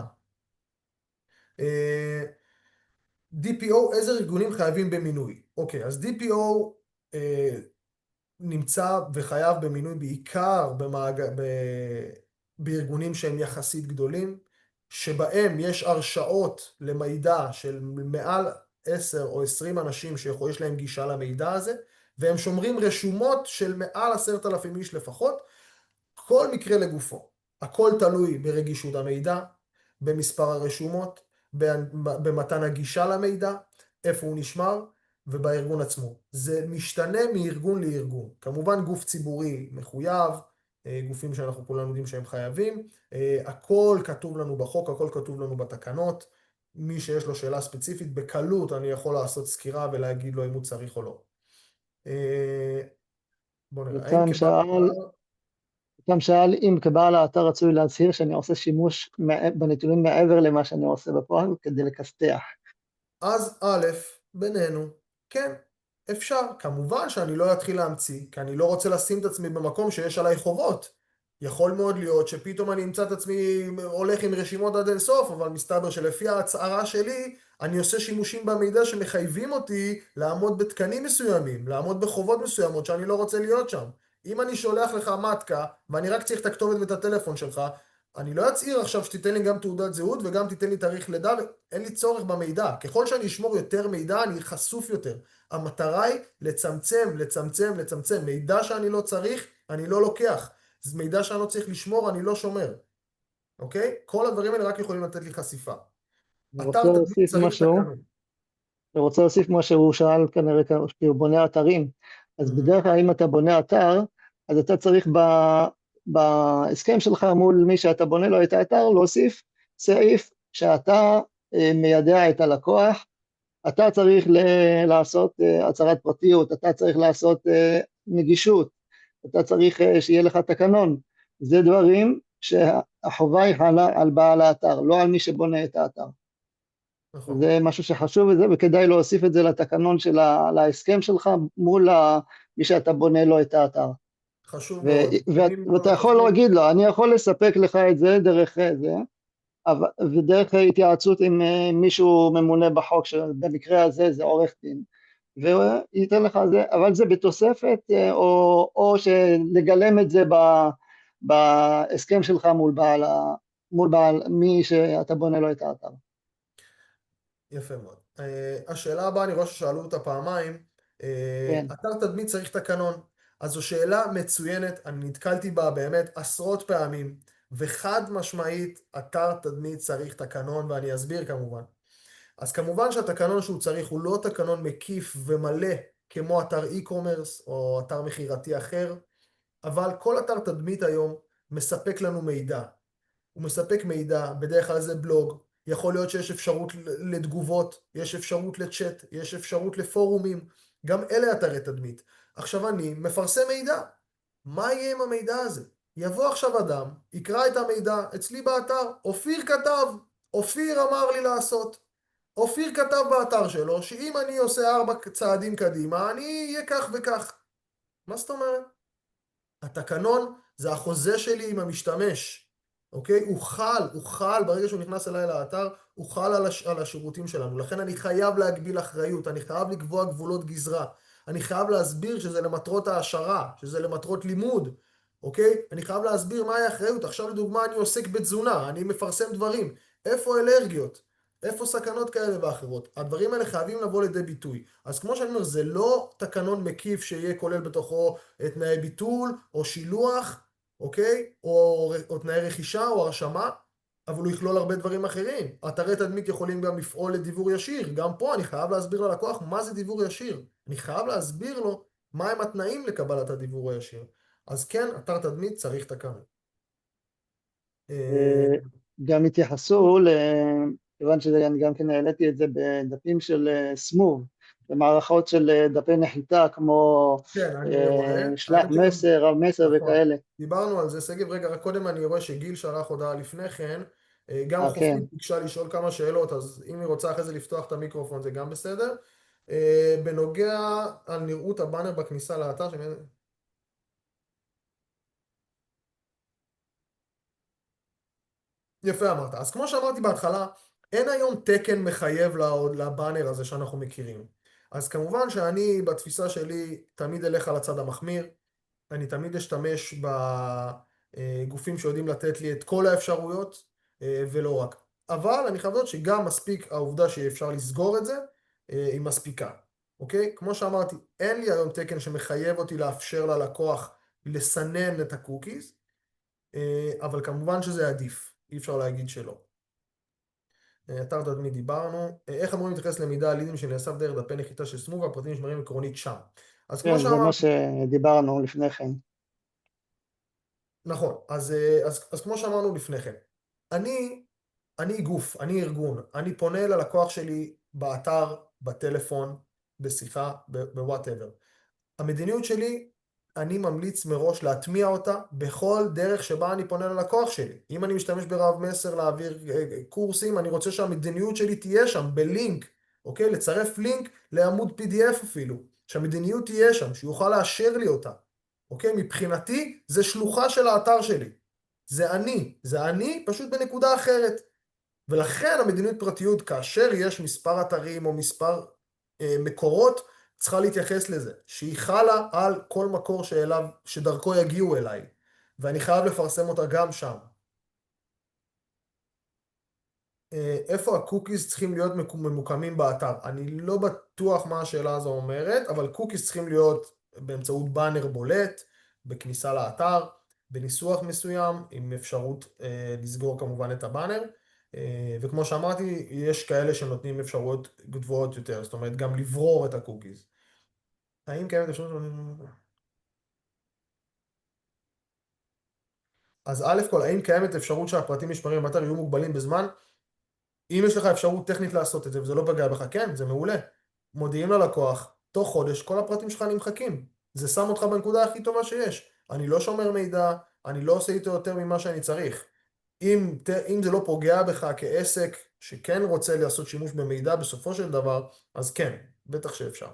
DPO, איזה ארגונים חייבים במינוי? אוקיי, אז DPO נמצא וחייב במינוי בעיקר בארגונים שהם יחסית גדולים, שבהם יש הרשאות למידע של מעל 10 או 20 אנשים שיש להם גישה למידע הזה, והם שומרים רשומות של מעל 10,000 איש לפחות, כל מקרה לגופו. הכל תלוי ברגישות המידע, במספר הרשומות, במתן הגישה למידע, איפה הוא נשמר, ובארגון עצמו. זה משתנה מארגון לארגון. כמובן גוף ציבורי מחויב, גופים שאנחנו כולנו יודעים שהם חייבים, הכל כתוב לנו בחוק, הכל כתוב לנו בתקנות. מי שיש לו שאלה ספציפית, בקלות אני יכול לעשות סקירה ולהגיד לו אם הוא צריך או לא. בוא נראה, האם יותם כבעל שאל, אתר... יותם שאל אם כבעל האתר רצוי להצהיר שאני עושה שימוש בנתונים מעבר למה שאני עושה בפועל כדי לכסתח. אז א', בינינו, כן, אפשר. כמובן שאני לא אתחיל להמציא, כי אני לא רוצה לשים את עצמי במקום שיש עליי חובות. יכול מאוד להיות שפתאום אני אמצא את עצמי הולך עם רשימות עד אינסוף, אבל מסתבר שלפי ההצהרה שלי, אני עושה שימושים במידע שמחייבים אותי לעמוד בתקנים מסוימים, לעמוד בחובות מסוימות שאני לא רוצה להיות שם. אם אני שולח לך מתקה, ואני רק צריך את הכתובת ואת הטלפון שלך, אני לא אצהיר עכשיו שתיתן לי גם תעודת זהות וגם תיתן לי תאריך לידה, אין לי צורך במידע. ככל שאני אשמור יותר מידע, אני חשוף יותר. המטרה היא לצמצם, לצמצם, לצמצם. מידע שאני לא צריך, אני לא לוקח. זה מידע שאני לא צריך לשמור, אני לא שומר. אוקיי? כל הדברים האלה רק יכולים לתת לי חשיפה. אני רוצה אתר תמיד להוסיף צריך משהו, תקנון. הוא שאל כנראה כי הוא בונה אתרים. אז מהמם. בדרך כלל אם אתה בונה אתר, אז אתה צריך בהסכם שלך מול מי שאתה בונה לו את האתר להוסיף סעיף שאתה מיידע את הלקוח, אתה צריך לעשות הצהרת פרטיות, אתה צריך לעשות נגישות, אתה צריך שיהיה לך תקנון. זה דברים שהחובה היא חלה על בעל האתר, לא על מי שבונה את האתר. נכון. זה משהו שחשוב את זה, וכדאי להוסיף את זה לתקנון להסכם שלך מול מי שאתה בונה לו את האתר. חשוב מאוד. ואם ואתה לא יכול תוכלו... להגיד לו, אני יכול לספק לך את זה דרך זה, ודרך התייעצות עם מישהו ממונה בחוק, שבמקרה הזה זה עורך דין, וייתן לך זה, אבל זה בתוספת, או שנגלם את זה בהסכם שלך מול בעל מול מי שאתה בונה לו את האתר. יפה מאוד. השאלה הבאה, אני רואה ששאלו אותה פעמיים. כן. אתר תדמית צריך תקנון. אז זו שאלה מצוינת, אני נתקלתי בה באמת עשרות פעמים, וחד משמעית, אתר תדמית צריך תקנון, ואני אסביר כמובן. אז כמובן שהתקנון שהוא צריך הוא לא תקנון מקיף ומלא, כמו אתר e-commerce או אתר מכירתי אחר, אבל כל אתר תדמית היום מספק לנו מידע. הוא מספק מידע, בדרך כלל זה בלוג, יכול להיות שיש אפשרות לתגובות, יש אפשרות לצ'אט, יש אפשרות לפורומים, גם אלה אתרי תדמית. עכשיו אני מפרסם מידע, מה יהיה עם המידע הזה? יבוא עכשיו אדם, יקרא את המידע אצלי באתר, אופיר כתב, אופיר אמר לי לעשות. אופיר כתב באתר שלו שאם אני עושה 4 צעדים קדימה, אני אהיה כך וכך. מה זאת אומרת? התקנון זה החוזה שלי עם המשתמש, אוקיי? הוא חל, ברגע שהוא נכנס אליי לאתר, הוא חל על השירותים שלנו. לכן אני חייב להגביל אחריות, אני חייב לקבוע גבולות גזרה. אני חייב להסביר שזה למטרות העשרה, שזה למטרות לימוד, אוקיי? אני חייב להסביר מהי האחריות. עכשיו לדוגמה אני עוסק בתזונה, אני מפרסם דברים. איפה אלרגיות? איפה סכנות כאלה ואחרות? הדברים האלה חייבים לבוא לידי ביטוי. אז כמו שאני אומר, זה לא תקנון מקיף שיהיה כולל בתוכו תנאי ביטול או שילוח, אוקיי? או תנאי רכישה או הרשמה, אבל הוא יכלול הרבה דברים אחרים. אתרי תדמית יכולים גם לפעול לדיוור ישיר. גם פה אני חייב להסביר ללקוח מה זה דיוור ישיר. אני חייב להסביר לו מהם התנאים לקבלת הדיוור הישיר. אז כן, אתר תדמית צריך תקנון. גם התייחסו, כיוון שאני גם כן העליתי את זה בדפים של סמוב, במערכות של דפי נחיתה כמו כן, אני רואה. שלח האמת שגם, מסר, רב מסר נכון, וכאלה. דיברנו על זה. שגב, רגע, רק קודם אני רואה שגיל שלח הודעה לפני כן. גם כן. חופית ביקשה לשאול כמה שאלות, אז אם היא רוצה אחרי זה לפתוח את המיקרופון זה גם בסדר. בנוגע על נראות הבאנר בכניסה לאתר, יפה אמרת. אז כמו שאמרתי בהתחלה, אין היום תקן מחייב לבאנר הזה שאנחנו מכירים. אז כמובן שאני בתפיסה שלי תמיד אלך על הצד המחמיר. אני תמיד אשתמש בגופים שיודעים לתת לי את כל האפשרויות ולא רק. אבל אני חייב לדעת שגם מספיק העובדה שאפשר לסגור את זה, היא מספיקה. אוקיי? כמו שאמרתי, אין לי היום תקן שמחייב אותי לאפשר ללקוח לסנן את הקוקיז, אבל כמובן שזה עדיף, אי אפשר להגיד שלא. אתר תדמית דיברנו. איך אמורים להתייחס למידע על לידים שנאסף דרך דפי נחיתה של סמוב והפרטים נשמרים עקרונית שם? אז כמו כן, זה מה שאמרתי, שדיברנו לפני כן. נכון, אז כמו שאמרנו לפני כן, אני גוף, אני ארגון, אני פונה ללקוח שלי באתר, בטלפון, בשיחה, בוואטאבר. המדיניות שלי, אני ממליץ מראש להטמיע אותה בכל דרך שבה אני פונה ללקוח שלי. אם אני משתמש ברב מסר להעביר קורסים, אני רוצה שהמדיניות שלי תהיה שם בלינק, אוקיי? לצרף לינק לעמוד PDF אפילו, שהמדיניות תהיה שם, שיוכל לאשר לי אותה. אוקיי? מבחינתי זה שלוחה של האתר שלי. זה אני פשוט בנקודה אחרת. ולכן המדיניות פרטיות, כאשר יש מספר אתרים או מספר מקורות, צריכה להתייחס לזה, שהיא חלה על כל מקור שאליו, שדרכו יגיעו אליי, ואני חייב לפרסם אותה גם שם. איפה הקוקיז צריכים להיות ממוקמים באתר? אני לא בטוח מה השאלה הזו אומרת, אבל קוקיז צריכים להיות באמצעות באנר בולט, בכניסה לאתר, בניסוח מסוים, עם אפשרות לסגור כמובן את הבאנר. וכמו שאמרתי, יש כאלה שנותנים אפשרויות גבוהות יותר, זאת אומרת גם לברור את הקוקיז. האם קיימת אפשרות? אז א' כל, האם קיימת אפשרות שהפרטים נשמרים באתר יהיו מוגבלים בזמן? אם יש לך אפשרות טכנית לעשות את זה וזה לא פגע בך, כן, זה מעולה. מודיעים ללקוח, תוך חודש כל הפרטים שלך נמחקים. זה שם אותך בנקודה הכי טובה שיש. אני לא שומר מידע, אני לא עושה איתו יותר ממה שאני צריך. אם זה לא פוגע בך כעסק שכן רוצה לעשות שימוש במידע בסופו של דבר, אז כן, בטח שאפשר.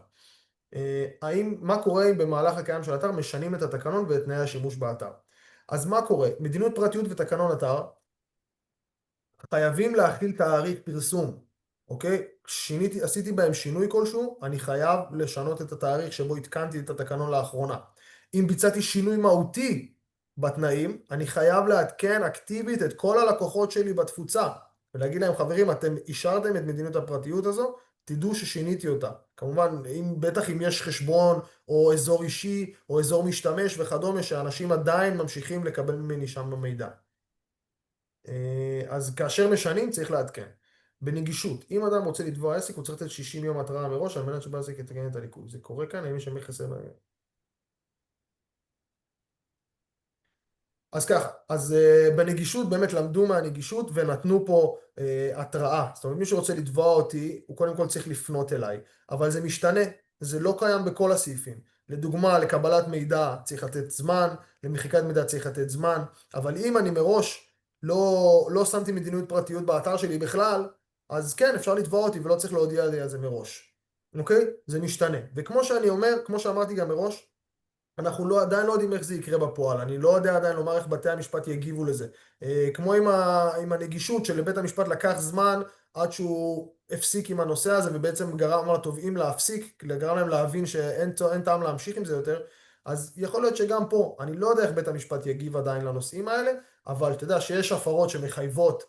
מה קורה אם במהלך הקיים של האתר משנים את התקנון ואת תנאי השימוש באתר? אז מה קורה? מדיניות פרטיות ותקנון אתר חייבים להכיל תאריך פרסום, אוקיי? עשיתי בהם שינוי כלשהו, אני חייב לשנות את התאריך שבו התקנתי את התקנון לאחרונה. אם ביצעתי שינוי מהותי בתנאים, אני חייב לעדכן אקטיבית את כל הלקוחות שלי בתפוצה, ולהגיד להם, חברים, אתם אישרתם את מדיניות הפרטיות הזו, תדעו ששיניתי אותה. כמובן, בטח אם יש חשבון, או אזור אישי, או אזור משתמש וכדומה, שאנשים עדיין ממשיכים לקבל ממני שם מידע. אז כאשר משנים, צריך לעדכן. בנגישות, אם אדם רוצה לתבוע עסק, הוא צריך לתת 60 יום התראה מראש, על מנת שבעסק יתקן את הליקוי. זה קורה כאן, האם יש שם מכס? אז ככה, אז בנגישות באמת למדו מהנגישות ונתנו פה התראה. זאת אומרת, מי שרוצה לתבוע אותי, הוא קודם כל צריך לפנות אליי. אבל זה משתנה, זה לא קיים בכל הסעיפים. לדוגמה, לקבלת מידע צריך לתת זמן, למחיקת מידע צריך לתת זמן, אבל אם אני מראש לא שמתי מדיניות פרטיות באתר שלי בכלל, אז כן, אפשר לתבוע אותי ולא צריך להודיע לי על זה מראש. אוקיי? זה משתנה. וכמו שאני אומר, כמו שאמרתי גם מראש, אנחנו עדיין לא יודעים איך זה יקרה בפועל, אני לא יודע עדיין לומר איך בתי המשפט יגיבו לזה. כמו עם הנגישות שלבית המשפט לקח זמן עד שהוא הפסיק עם הנושא הזה, ובעצם גרם לתובעים להפסיק, גרם להם להבין שאין טעם להמשיך עם זה יותר, אז יכול להיות שגם פה, אני לא יודע איך בית המשפט יגיב עדיין לנושאים האלה, אבל אתה יודע שיש הפרות שמחייבות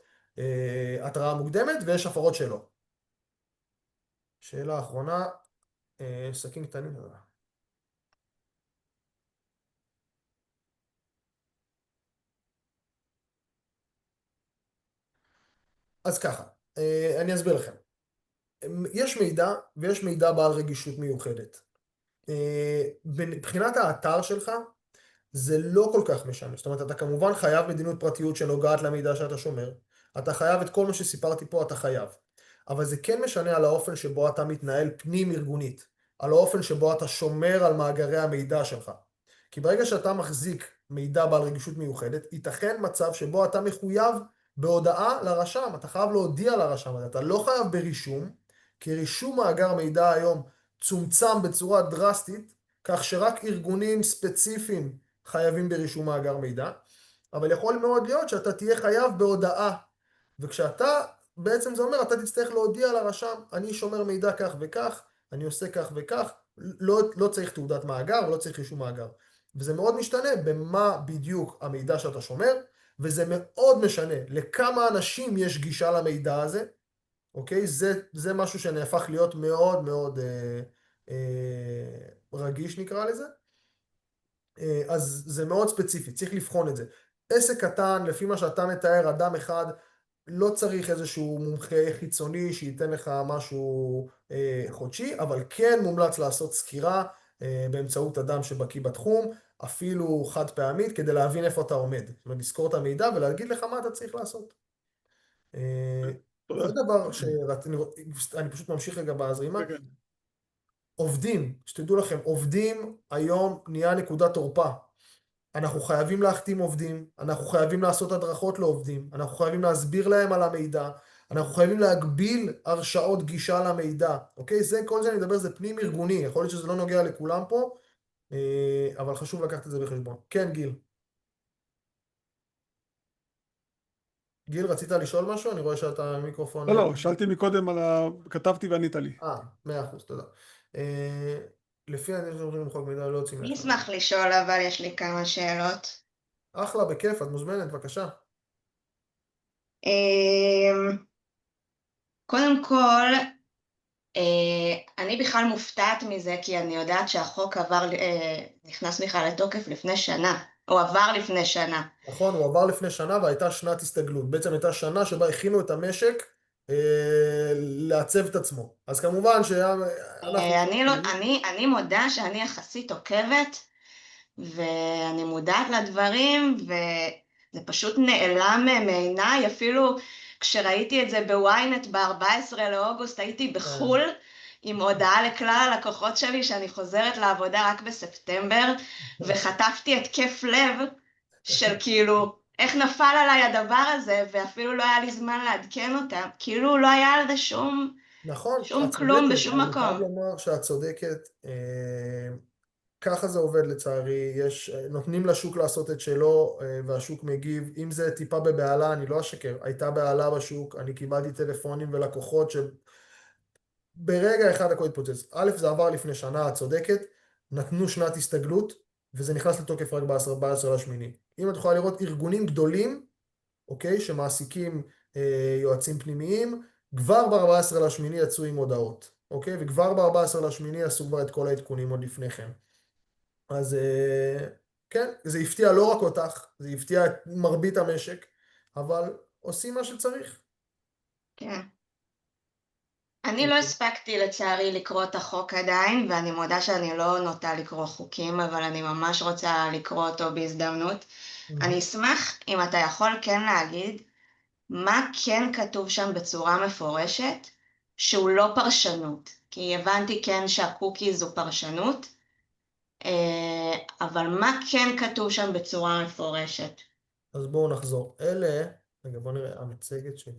התראה מוקדמת, ויש הפרות שלא. שאלה אחרונה, עסקים קטנים. אז ככה, אני אסביר לכם. יש מידע ויש מידע בעל רגישות מיוחדת. מבחינת האתר שלך, זה לא כל כך משנה. זאת אומרת, אתה כמובן חייב מדיניות פרטיות שנוגעת למידע שאתה שומר. אתה חייב את כל מה שסיפרתי פה, אתה חייב. אבל זה כן משנה על האופן שבו אתה מתנהל פנים ארגונית. על האופן שבו אתה שומר על מאגרי המידע שלך. כי ברגע שאתה מחזיק מידע בעל רגישות מיוחדת, ייתכן מצב שבו אתה מחויב בהודעה לרשם. אתה חייב להודיע לרשם. אתה לא חייב ברישום, כי רישום מאגר מידע היום צומצם בצורה דרסטית, כך שרק ארגונים ספציפיים חייבים ברישום מאגר מידע, אבל יכול מאוד להיות שאתה תהיה חייב בהודעה, וכשאתה, בעצם זה אומר, אתה תצטרך להודיע לרשם, אני שומר מידע כך וכך, אני עושה כך וכך, לא צריך תעודת מאגר ולא צריך רישום מאגר. וזה מאוד משתנה במה בדיוק המידע שאתה שומר, וזה מאוד משנה לכמה אנשים יש גישה למידע הזה, אוקיי? זה משהו שנהפך להיות מאוד מאוד רגיש נקרא לזה. אז זה מאוד ספציפי, צריך לבחון את זה. עסק קטן, לפי מה שאתה מתאר, אדם אחד, לא צריך איזשהו מומחה חיצוני שייתן לך משהו חודשי, אבל כן מומלץ לעשות סקירה באמצעות אדם שבקיא בתחום, אפילו חד פעמית, כדי להבין איפה אתה עומד. זאת אומרת, לזכור את המידע ולהגיד לך מה אתה צריך לעשות. תודה. עוד דבר שאני פשוט ממשיך רגע בהזרימה, כן, כן. עובדים, שתדעו לכם, עובדים היום נהיה נקודת תורפה. אנחנו חייבים להחתים עובדים, אנחנו חייבים לעשות הדרכות לעובדים, אנחנו חייבים להסביר להם על המידע, אנחנו חייבים להגביל הרשאות גישה למידע, אוקיי? כל זה אני מדבר, זה פנים ארגוני, יכול להיות שזה לא נוגע לכולם פה, אבל חשוב לקחת את זה בחשבון. כן, גיל. גיל, רצית לשאול משהו? אני רואה שאתה מיקרופון... לא, שאלתי מקודם כתבתי וענית לי. 100%, תודה. לפי אני שאומרים למחוק מידע לא יוצאים אני לך. אשמח לשאול, אבל יש לי כמה שאלות. אחלה, בכיף, את מוזמנת, בבקשה. קודם כל, אני בכלל מופתעת מזה, כי אני יודעת שהחוק נכנס בכלל לתוקף לפני שנה, או עבר לפני שנה. נכון, הוא עבר לפני שנה והייתה שנת הסתגלות. בעצם הייתה שנה שבה הכינו את המשק לעצב את עצמו. אז כמובן אני מודה שאני יחסית עוקבת, ואני מודעת לדברים, וזה פשוט נעלם מעיניי, אפילו כשראיתי את זה בוויינט ב-14 לאוגוסט, הייתי בחול, עם הודעה לכלל הלקוחות שלי שאני חוזרת לעבודה רק בספטמבר, וחטפתי התקף לב של כאילו, איך נפל עליי הדבר הזה, ואפילו לא היה לי זמן לעדכן אותם, כאילו לא היה על זה שום נכון, את כלום צודקת, בשום אני חייב מקום. לומר שאת צודקת. ככה זה עובד לצערי, נותנים לשוק לעשות את שלו והשוק מגיב, אם זה טיפה בבעלה, אני לא אשקר, הייתה בעלה בשוק, אני קיבלתי טלפונים ולקוחות שברגע אחד הכל התפוצץ. א', זה עבר לפני שנה, את צודקת, נתנו שנת הסתגלות, וזה נכנס לתוקף רק ב-14/8. אם את יכולה לראות ארגונים גדולים, אוקיי, שמעסיקים יועצים פנימיים, כבר ב-14/8 יצאו עם הודעות, אוקיי? וכבר ב-14/8 עשו כבר את כל העדכונים עוד לפני כן. אז כן, זה הפתיע לא רק אותך, זה הפתיע את מרבית המשק, אבל עושים מה שצריך. כן. אני לא הספקתי לצערי לקרוא את החוק עדיין, ואני מודה שאני לא נוטה לקרוא חוקים, אבל אני ממש רוצה לקרוא אותו בהזדמנות. אני אשמח אם אתה יכול כן להגיד מה כן כתוב שם בצורה מפורשת, שהוא לא פרשנות. כי הבנתי כן שהקוקיז הוא פרשנות, אבל מה כן כתוב שם בצורה מפורשת? אז בואו נחזור. רגע, בואו נראה, המצגת שלי.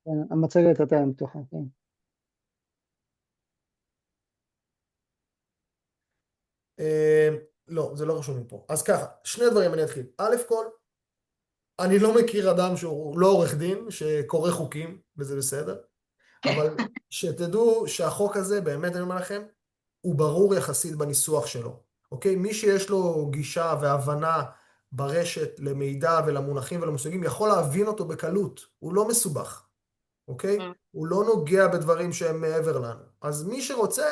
כן, המצגת עדיין פתוחה, כן. לא, זה לא רשום מפה. אז ככה, שני דברים אני אתחיל. א' כל, אני לא מכיר אדם שהוא לא עורך דין, שקורא חוקים, וזה בסדר, אבל שתדעו שהחוק הזה, באמת אני אומר לכם, הוא ברור יחסית בניסוח שלו, אוקיי? מי שיש לו גישה והבנה ברשת למידע ולמונחים ולמושגים, יכול להבין אותו בקלות, הוא לא מסובך, אוקיי? הוא לא נוגע בדברים שהם מעבר לנו. אז מי שרוצה,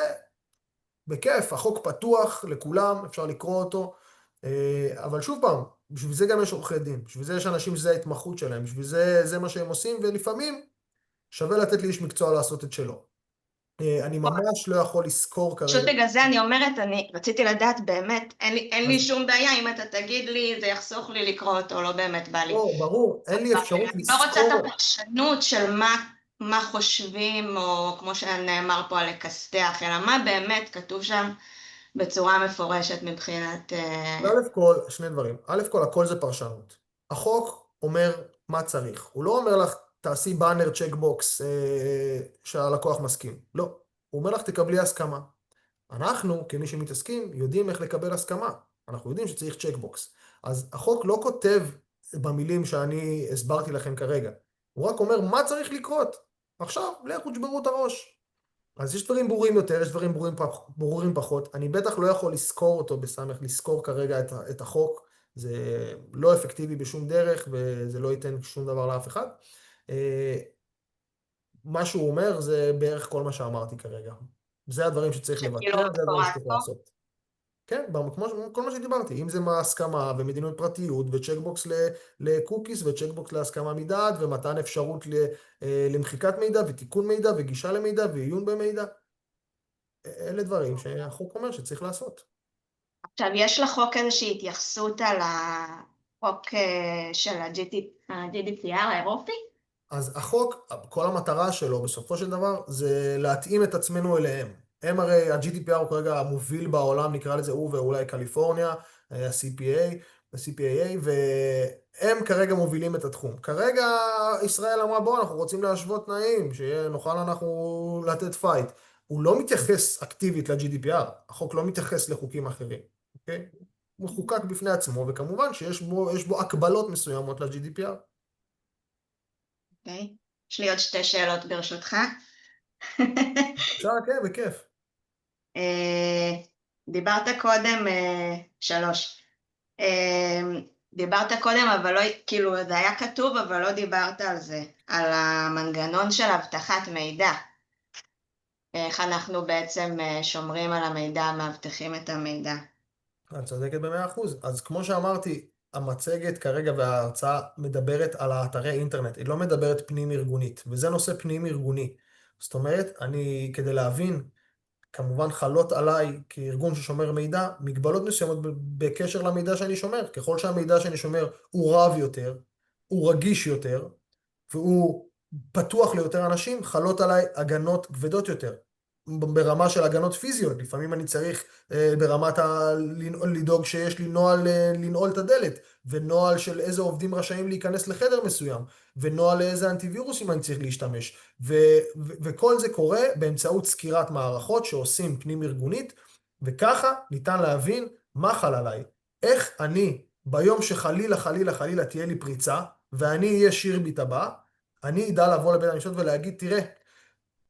בכיף, החוק פתוח לכולם, אפשר לקרוא אותו, אבל שוב פעם, בשביל זה גם יש עורכי דין, בשביל זה יש אנשים שזה ההתמחות שלהם, בשביל זה מה שהם עושים, ולפעמים שווה לתת לאיש מקצוע לעשות את שלו. אני ממש לא יכול לזכור פשוט כרגע. בגלל זה אני אומרת, אני רציתי לדעת באמת, אין לי שום בעיה, אם אתה תגיד לי, זה יחסוך לי לקרוא אותו, לא באמת בא לי. לא, ברור, אין לי אפשרות אני לא רוצה את לזכור. הפרשנות של מה חושבים, או כמו שנאמר פה על לקסטח, אלא מה באמת כתוב שם בצורה מפורשת מבחינת... א' כל, שני דברים. א' כל, הכל זה פרשנות. החוק אומר מה צריך. הוא לא אומר לך, תעשי באנר צ'קבוקס שהלקוח מסכים. לא. הוא אומר לך, תקבלי הסכמה. אנחנו, כמי שמתעסקים, יודעים איך לקבל הסכמה. אנחנו יודעים שצריך צ'קבוקס. אז החוק לא כותב במילים שאני הסברתי לכם כרגע. הוא רק אומר מה צריך לקרות. עכשיו, לכו תשברו את הראש. אז יש דברים ברורים יותר, יש דברים ברורים פחות. אני בטח לא יכול לזכור אותו בסמך, לזכור כרגע את החוק. זה לא אפקטיבי בשום דרך, וזה לא ייתן שום דבר לאף אחד. מה שהוא אומר זה בערך כל מה שאמרתי כרגע. זה הדברים שצריך לבצע, שכאילו זה הדברים מפורט שצריך פה. לעשות. כן, כל מה שדיברתי, אם זה מההסכמה ומדיניות פרטיות וצ'קבוקס לקוקיס וצ'קבוקס להסכמה מדעת ומתן אפשרות למחיקת מידע ותיקון מידע וגישה למידע ועיון במידע. אלה דברים שהחוק אומר שצריך לעשות. עכשיו, יש לחוק איזושהי התייחסות על החוק של ה-GDPR האירופי? אז החוק, כל המטרה שלו בסופו של דבר זה להתאים את עצמנו אליהם. הם הרי, ה-GDPR הוא כרגע המוביל בעולם, נקרא לזה הוא ואולי קליפורניה, ה-CPAA, והם כרגע מובילים את התחום. כרגע ישראל אמרה, בוא, אנחנו רוצים להשוות תנאים, שנוכל אנחנו לתת פייט. הוא לא מתייחס אקטיבית ל-GDPR, החוק לא מתייחס לחוקים אחרים, אוקיי? הוא חוקק בפני עצמו, וכמובן שיש בו הקבלות מסוימות ל-GDPR. אוקיי. יש לי עוד שתי שאלות ברשותך. אפשר, כן, בכיף. דיברת קודם, 3. דיברת קודם, אבל לא, כאילו זה היה כתוב, אבל לא דיברת על זה, על המנגנון של אבטחת מידע. איך אנחנו בעצם שומרים על המידע, מאבטחים את המידע. את צודקת ב100%. אז כמו שאמרתי, המצגת כרגע וההרצאה מדברת על האתרי אינטרנט, היא לא מדברת פנים ארגונית, וזה נושא פנים ארגוני. זאת אומרת, כדי להבין, כמובן חלות עליי כארגון ששומר מידע, מגבלות מסוימות בקשר למידע שאני שומר. ככל שהמידע שאני שומר הוא רב יותר, הוא רגיש יותר, והוא פתוח ליותר אנשים, חלות עליי הגנות כבדות יותר. ברמה של הגנות פיזיות, לפעמים אני צריך ברמת לדאוג שיש לי נוהל לנעול את הדלת, ונוהל של איזה עובדים רשאים להיכנס לחדר מסוים, ונוהל לאיזה אנטיווירוסים אני צריך להשתמש, וכל זה קורה באמצעות סקירת מערכות שעושים פנים ארגונית, וככה ניתן להבין מה חל עליי. איך אני, ביום שחלילה תהיה לי פריצה, ואני אהיה שירביט הבא, אני אדע לבוא לבית המשפט ולהגיד, תראה,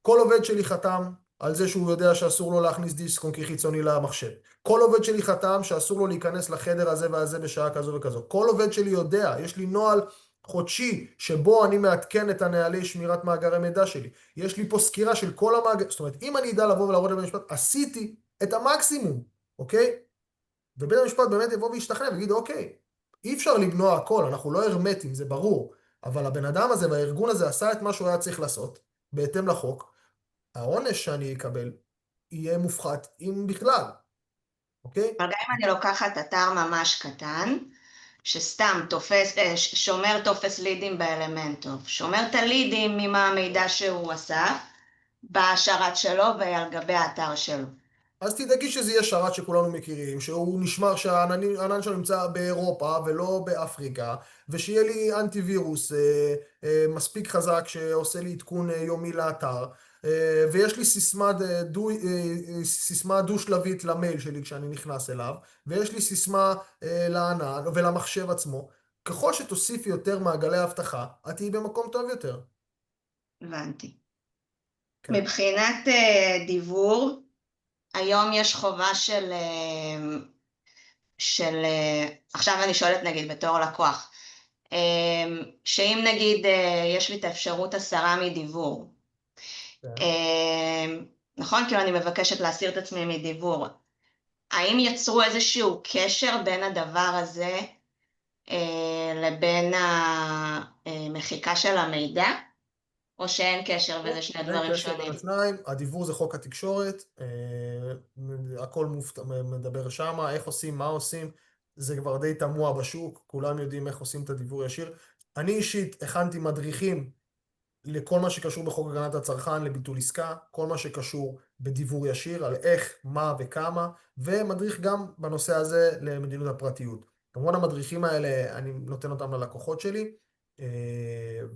כל עובד שלי חתם, על זה שהוא יודע שאסור לו להכניס דיסק און קי חיצוני למחשב. כל עובד שלי חתם שאסור לו להיכנס לחדר הזה והזה בשעה כזו וכזו. כל עובד שלי יודע, יש לי נוהל חודשי שבו אני מעדכן את הנהלי שמירת מאגרי מידע שלי. יש לי פה סקירה של כל המאגר, זאת אומרת, אם אני אדע לבוא ולעבוד לבית המשפט, עשיתי את המקסימום, אוקיי? ובית המשפט באמת יבוא וישתכנע ויגיד, אוקיי, אי אפשר למנוע הכל, אנחנו לא הרמטים, זה ברור, אבל הבן אדם הזה והארגון הזה עשה את מה שהוא היה צריך לעשות, בהתאם לחוק, העונש שאני אקבל יהיה מופחת, אם בכלל, אוקיי? אבל גם אם אני לוקחת אתר ממש קטן, שסתם שומר טופס לידים באלמנטור, שומר את הלידים עם המידע שהוא אסף, בשרת שלו ועל גבי האתר שלו. אז תדאגי שזה יהיה שרת שכולנו מכירים, שהוא נשמר שהענן שלו נמצא באירופה ולא באפריקה, ושיהיה לי אנטיווירוס מספיק חזק שעושה לי עדכון יומי לאתר, ויש לי סיסמה דו-שלבית למייל שלי כשאני נכנס אליו, ויש לי סיסמה לענן ולמחשב עצמו. ככל שתוסיפי יותר מעגלי אבטחה, את תהיי במקום טוב יותר. הבנתי. כן. מבחינת דיוור, היום יש חובה עכשיו אני שואלת נגיד בתור לקוח, שאם נגיד יש לי את האפשרות הסרה מדיוור, נכון? כאילו אני מבקשת להסיר את עצמי מדיוור. האם יצרו איזשהו קשר בין הדבר הזה לבין המחיקה של המידע? או שאין קשר וזה שני דברים אין קשר בין שונים? השניים, הדיוור זה חוק התקשורת, הכל מדבר שמה, איך עושים, מה עושים, זה כבר די תמוה בשוק, כולם יודעים איך עושים את הדיוור ישיר. אני אישית הכנתי מדריכים לכל מה שקשור בחוק הגנת הצרכן לביטול עסקה, כל מה שקשור בדיוור ישיר, על איך, מה וכמה, ומדריך גם בנושא הזה למדיניות הפרטיות. כמובן המדריכים האלה, אני נותן אותם ללקוחות שלי,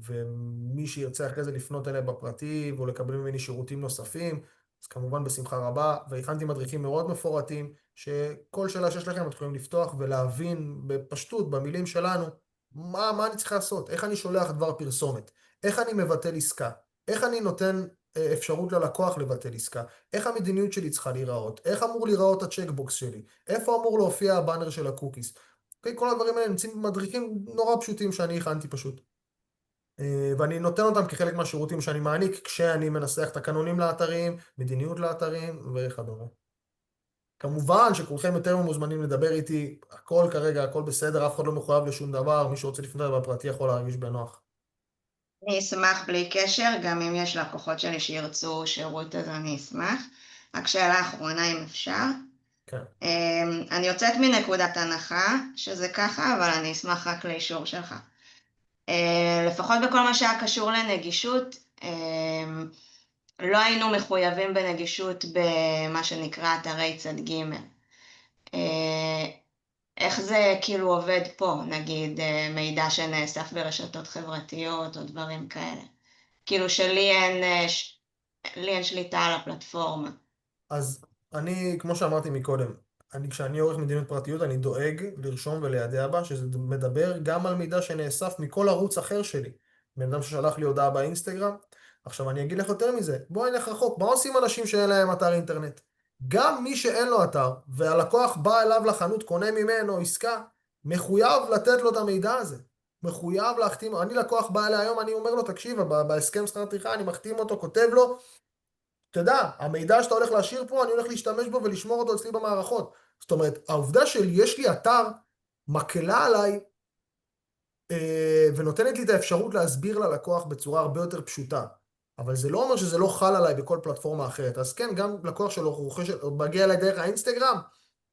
ומי שירצה אחרי זה לפנות אליי בפרטי ולקבל ממני שירותים נוספים, אז כמובן בשמחה רבה, והכנתי מדריכים מאוד מפורטים, שכל שאלה שיש לכם אתם יכולים לפתוח ולהבין בפשטות, במילים שלנו, מה אני צריך לעשות, איך אני שולח דבר פרסומת, איך אני מבטל עסקה, איך אני נותן אפשרות ללקוח לבטל עסקה, איך המדיניות שלי צריכה להיראות, איך אמור להיראות הצ'קבוקס שלי, איפה אמור להופיע הבאנר של הקוקיס. כל הדברים האלה נמצאים במדריכים נורא פשוטים שאני הכנתי פשוט. ואני נותן אותם כחלק מהשירותים שאני מעניק, כשאני מנסח תקנונים לאתרים, מדיניות לאתרים וכדומה. כמובן שכולכם יותר מוזמנים לדבר איתי, הכל כרגע, הכל בסדר, אף אחד לא מחויב לשום דבר, מי שרוצה לפנות אליי בפרטי יכול להרגיש בנוח. אני אשמח בלי קשר, גם אם יש לקוחות שלי שירצו שירות אז אני אשמח. רק שאלה אחרונה אם אפשר. כן. אני יוצאת מנקודת הנחה שזה ככה, אבל אני אשמח רק לאישור שלך. לפחות בכל מה שהיה קשור לנגישות, לא היינו מחויבים בנגישות במה שנקרא אתרי צד ג'. איך זה כאילו עובד פה, נגיד מידע שנאסף ברשתות חברתיות או דברים כאלה? כאילו שלי אין שליטה על הפלטפורמה. אז אני, כמו שאמרתי מקודם, כשאני עורך מדיניות פרטיות, אני דואג לרשום וליידע בה, שזה מדבר גם על מידע שנאסף מכל ערוץ אחר שלי. בן אדם ששלח לי הודעה באינסטגרם. עכשיו אני אגיד לך יותר מזה, בואי נלך רחוק, מה עושים אנשים שאין להם אתר אינטרנט? גם מי שאין לו אתר, והלקוח בא אליו לחנות, קונה ממנו עסקה, מחויב לתת לו את המידע הזה. מחויב להחתים, אני לקוח בא אליי היום, אני אומר לו, תקשיב, בהסכם שכר טרחה, אני מחתים אותו, כותב לו, אתה יודע, המידע שאתה הולך להשאיר פה, אני הולך להשתמש בו ולשמור אותו אצלי במערכות. זאת אומרת, העובדה שיש לי אתר, מקלה עליי, ונותנת לי את האפשרות להסביר ללקוח בצורה הרבה יותר פשוטה. אבל זה לא אומר שזה לא חל עליי בכל פלטפורמה אחרת. אז כן, גם לקוח שלו מגיע אליי דרך האינסטגרם,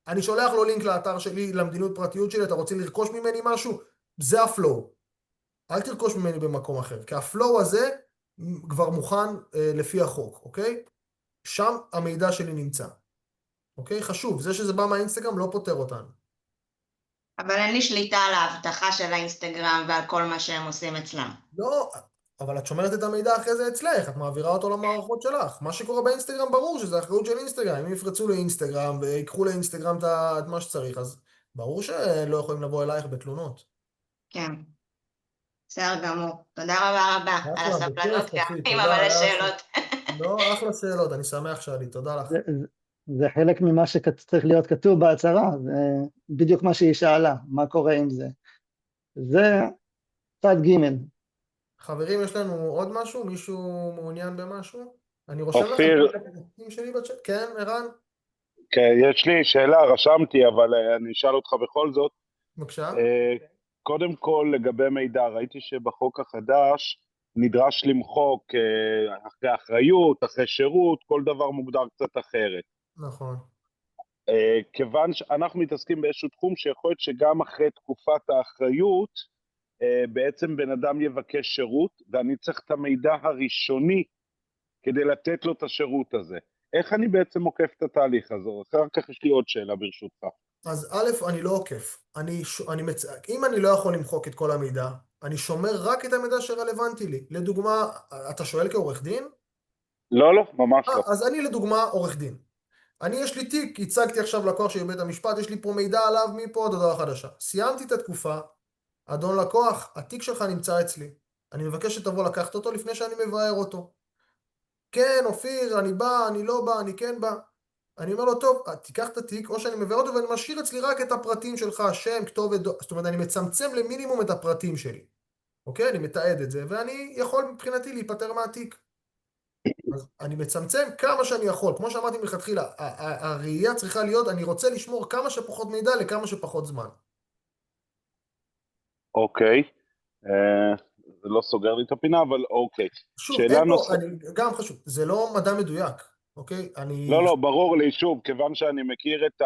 אני שולח לו לינק לאתר שלי, למדיניות פרטיות שלי, אתה רוצה לרכוש ממני משהו? זה הפלואו. אל תרכוש ממני במקום אחר, כי הפלואו הזה כבר מוכן לפי החוק, אוקיי? שם המידע שלי נמצא. אוקיי? חשוב, זה שזה בא מהאינסטגרם לא פותר אותנו. אבל אין לי שליטה על האבטחה של האינסטגרם ועל כל מה שהם עושים אצלם. לא, אבל את שומרת את המידע אחרי זה אצלך, את מעבירה אותו למערכות שלך. מה שקורה באינסטגרם ברור שזה אחריות של אינסטגרם. אם יפרצו לאינסטגרם ויקחו לאינסטגרם את מה שצריך, אז ברור שלא יכולים לבוא אלייך בתלונות. כן. בסדר גמור. תודה רבה רבה על הסבלנות בכיף, ועם המלא שאלות. לא, אחלה שאלות, אני שמח שאלי, תודה לך. זה חלק ממה שצריך להיות כתוב בהצהרה, זה בדיוק מה שהיא שאלה, מה קורה עם זה. זה צד ג'. חברים, יש לנו עוד משהו? מישהו מעוניין במשהו? אני רושם לכם אופיר, את הפרטים שלי בצ'אט. כן, ערן? כן, יש לי שאלה, רשמתי, אבל אני אשאל אותך בכל זאת. בבקשה. קודם כל, לגבי מידע, ראיתי שבחוק החדש נדרש למחוק אחרי אחריות, אחרי שירות, כל דבר מוגדר קצת אחרת. נכון. כיוון שאנחנו מתעסקים באיזשהו תחום שיכול להיות שגם אחרי תקופת האחריות, בעצם בן אדם יבקש שירות, ואני צריך את המידע הראשוני כדי לתת לו את השירות הזה. איך אני בעצם עוקף את התהליך הזה? אחר כך יש לי עוד שאלה ברשותך. אז א', אני לא עוקף. אם אני לא יכול למחוק את כל המידע, אני שומר רק את המידע שרלוונטי לי. לדוגמה, אתה שואל כעורך דין? לא, לא, ממש לא. אז אני לדוגמה עורך דין. יש לי תיק, הצגתי עכשיו לקוח של בית המשפט, יש לי פה מידע עליו מפה עד הודעה חדשה. סיימתי את התקופה, אדון לקוח, התיק שלך נמצא אצלי. אני מבקש שתבוא לקחת אותו לפני שאני מבאר אותו. כן, אופיר, אני בא, אני לא בא, אני כן בא. אני אומר לו, טוב, תיקח את התיק, או שאני מבאר אותו ואני משאיר אצלי רק את הפרטים שלך, שם, כתובת, זאת אומרת, אני מצמצם למינימום את הפרטים שלי. אוקיי? אני מתעד את זה, ואני יכול מבחינתי להיפטר מהתיק. אז אני מצמצם כמה שאני יכול. כמו שאמרתי מלכתחילה, הראייה צריכה להיות, אני רוצה לשמור כמה שפחות מידע לכמה שפחות זמן. אוקיי. זה לא סוגר לי את הפינה, אבל אוקיי. שוב, שאלה אין פה, נוספת. גם חשוב, זה לא מדע מדויק, אוקיי? לא, לא, ברור לי, שוב, כיוון שאני מכיר את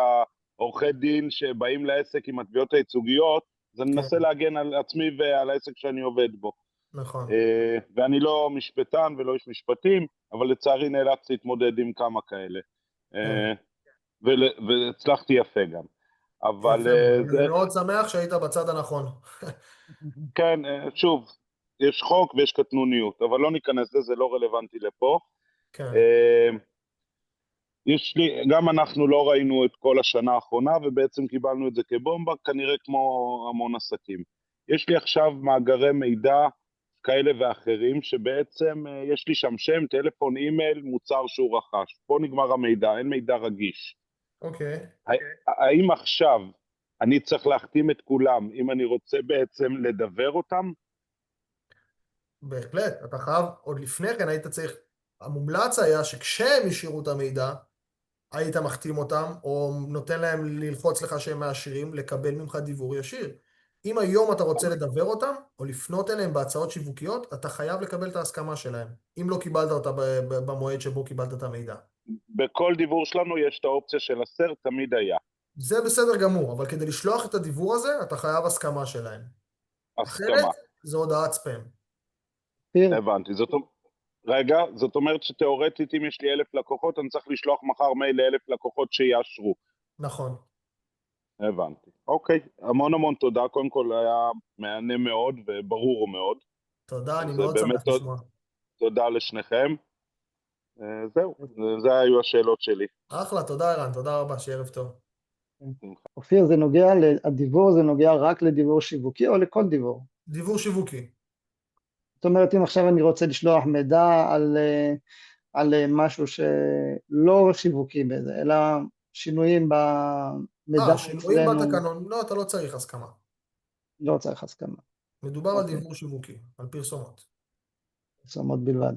העורכי דין שבאים לעסק עם התביעות הייצוגיות, אז אני מנסה להגן על עצמי ועל העסק שאני עובד בו. נכון. ואני לא משפטן ולא איש משפטים, אבל לצערי נאלצתי להתמודד עם כמה כאלה. והצלחתי יפה גם. אבל אני מאוד שמח שהיית בצד הנכון. כן, שוב, יש חוק ויש קטנוניות, אבל לא ניכנס לזה, לא רלוונטי לפה. כן. גם אנחנו לא ראינו את כל השנה האחרונה, ובעצם קיבלנו את זה כבומבה, כנראה כמו המון עסקים. יש לי עכשיו מאגרי מידע כאלה ואחרים, שבעצם יש לי שם שם, טלפון, אימייל, מוצר שהוא רכש. פה נגמר המידע, אין מידע רגיש. אוקיי. האם עכשיו אני צריך להחתים את כולם, אם אני רוצה בעצם לדבר אותם? בהחלט, אתה חייב, עוד לפני כן היית צריך, המומלץ היה שכשהם השאירו את המידע, היית מחתים אותם, או נותן להם ללחוץ לך שהם מאשרים, לקבל ממך דיוור ישיר. אם היום אתה רוצה לדבר אותם, או לפנות אליהם בהצעות שיווקיות, אתה חייב לקבל את ההסכמה שלהם, אם לא קיבלת אותה במועד שבו קיבלת את המידע. בכל דיוור שלנו יש את האופציה של הסר, תמיד היה. זה בסדר גמור, אבל כדי לשלוח את הדיוור הזה, אתה חייב הסכמה שלהם. הסכמה. אחרת, זה הודעת ספאם. הבנתי. רגע, זאת אומרת שתיאורטית אם יש לי 1,000 לקוחות, אני צריך לשלוח מחר מייל ל1,000 לקוחות שיאשרו. נכון. הבנתי. אוקיי, המון המון תודה. קודם כל היה מענה מאוד וברור מאוד. תודה, אני מאוד שמח לשמוע. תודה לשניכם. זהו, זה היו השאלות שלי. אחלה, תודה ערן, תודה רבה, שיהיה ערב טוב. אופיר, הדיוור זה נוגע רק לדיוור שיווקי או לכל דיוור? דיוור שיווקי. זאת אומרת, אם עכשיו אני רוצה לשלוח מידע על משהו שלא שיווקי בזה, אלא שינויים במידע שינויים אצלנו, בתקנון, לא, אתה לא צריך הסכמה. לא צריך הסכמה. מדובר על דיוור שיווקי, על פרסומות. פרסומות בלבד.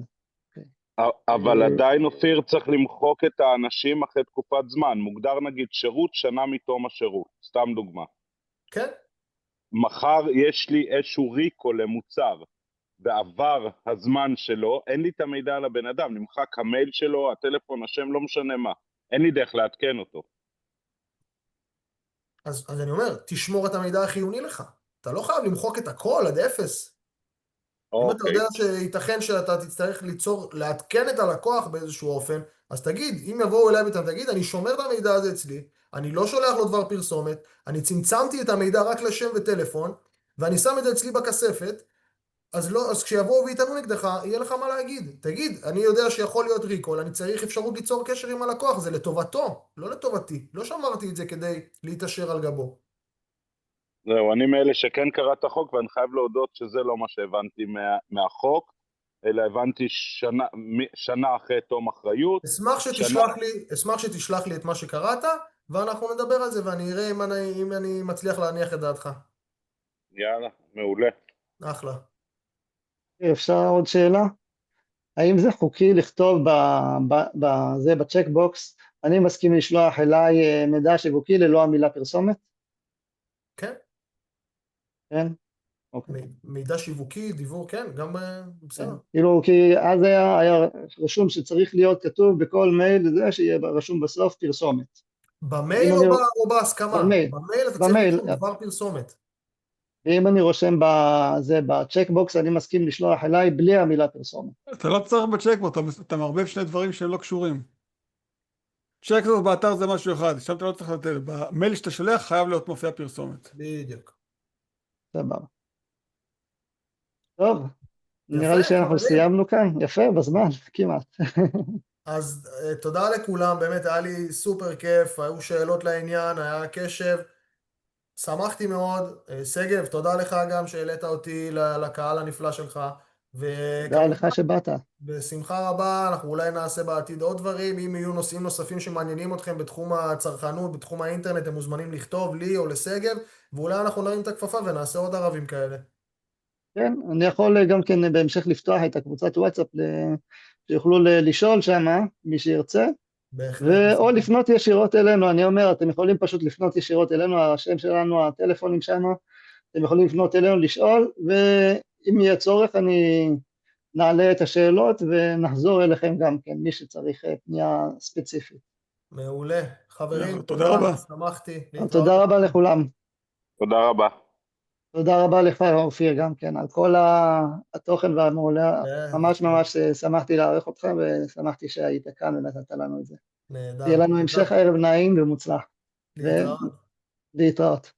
אבל עדיין אופיר צריך למחוק את האנשים אחרי תקופת זמן. מוגדר נגיד שירות שנה מתום השירות, סתם דוגמה. כן. מחר יש לי איזשהו ריקו למוצר, ועבר הזמן שלו, אין לי את המידע על הבן אדם, נמחק המייל שלו, הטלפון, השם, לא משנה מה. אין לי דרך לעדכן אותו. אז אני אומר, תשמור את המידע החיוני לך. אתה לא חייב למחוק את הכל עד 0. אם אתה יודע שייתכן שאתה תצטרך לעדכן את הלקוח באיזשהו אופן, אז תגיד, אם יבואו אליי ואתם תגיד, אני שומר את המידע הזה אצלי, אני לא שולח לו דבר פרסומת, אני צמצמתי את המידע רק לשם וטלפון, ואני שם את זה אצלי בכספת, אז כשיבואו ויתנו נגדך, יהיה לך מה להגיד. תגיד, אני יודע שיכול להיות ריקול, אני צריך אפשרות ליצור קשר עם הלקוח, זה לטובתו, לא לטובתי. לא שמרתי את זה כדי להתעשר על גבו. זהו, אני מאלה שכן קרא את החוק, ואני חייב להודות שזה לא מה שהבנתי מהחוק. אלא הבנתי שנה אחרי תום אחריות. אשמח שתשלח לי את מה שקראת, ואנחנו נדבר על זה, ואני אראה אם אני מצליח להניח את דעתך. יאללה, מעולה. אחלה. אפשר עוד שאלה? האם זה חוקי לכתוב בזה, בצ'קבוקס, אני מסכים לשלוח אליי מידע שיווקי ללא המילה פרסומת? כן. כן? אוקיי. מידע שיווקי, דיוור, כן, גם בסדר. כאילו, כי אז היה רשום שצריך להיות כתוב בכל מייל זה שיהיה רשום בסוף פרסומת. במייל או בהסכמה? במייל אתה צריך לכתוב דבר פרסומת. ואם אני רושם בזה, בצ'קבוקס, אני מסכים לשלוח אליי בלי המילה פרסומת. אתה לא צריך בצ'קבוקס, אתה מערבב שני דברים שהם לא קשורים. צ'קבוקס באתר זה משהו אחד, שם אתה לא צריך לתת, במייל שאתה שולח חייב להיות מופיע פרסומת. בדיוק. סבבה. טוב, יפה, נראה לי שאנחנו חברים. סיימנו כאן, יפה, בזמן, כמעט. אז תודה לכולם, באמת היה לי סופר כיף, היו שאלות לעניין, היה קשב, שמחתי מאוד. שגב, תודה לך גם שהעלית אותי לקהל הנפלא שלך, תודה לך שבאת. בשמחה רבה, אנחנו אולי נעשה בעתיד עוד דברים, אם יהיו נושאים נוספים שמעניינים אתכם בתחום הצרכנות, בתחום האינטרנט, הם מוזמנים לכתוב לי או לשגב, ואולי אנחנו נרים את הכפפה ונעשה עוד ערבים כאלה. כן, אני יכול גם כן בהמשך לפתוח את הקבוצת וואטסאפ שיוכלו לשאול שם, מי שירצה, או לפנות ישירות אלינו. אני אומר, אתם יכולים פשוט לפנות ישירות אלינו, השם שלנו, הטלפונים שם, אתם יכולים לפנות אלינו לשאול, ואם יהיה צורך אני נעלה את השאלות ונחזור אליכם גם כן, מי שצריך פנייה ספציפית. מעולה. חברים, תודה רבה. שמחתי. תודה רבה לכולם. תודה רבה. תודה רבה לך אופיר גם כן, על כל התוכן והמעולה, ממש ממש שמחתי לארח אותך ושמחתי שהיית כאן ונתת לנו את זה. נהדר. תהיה לנו המשך ערב נעים ומוצלח. להתראות. להתראות.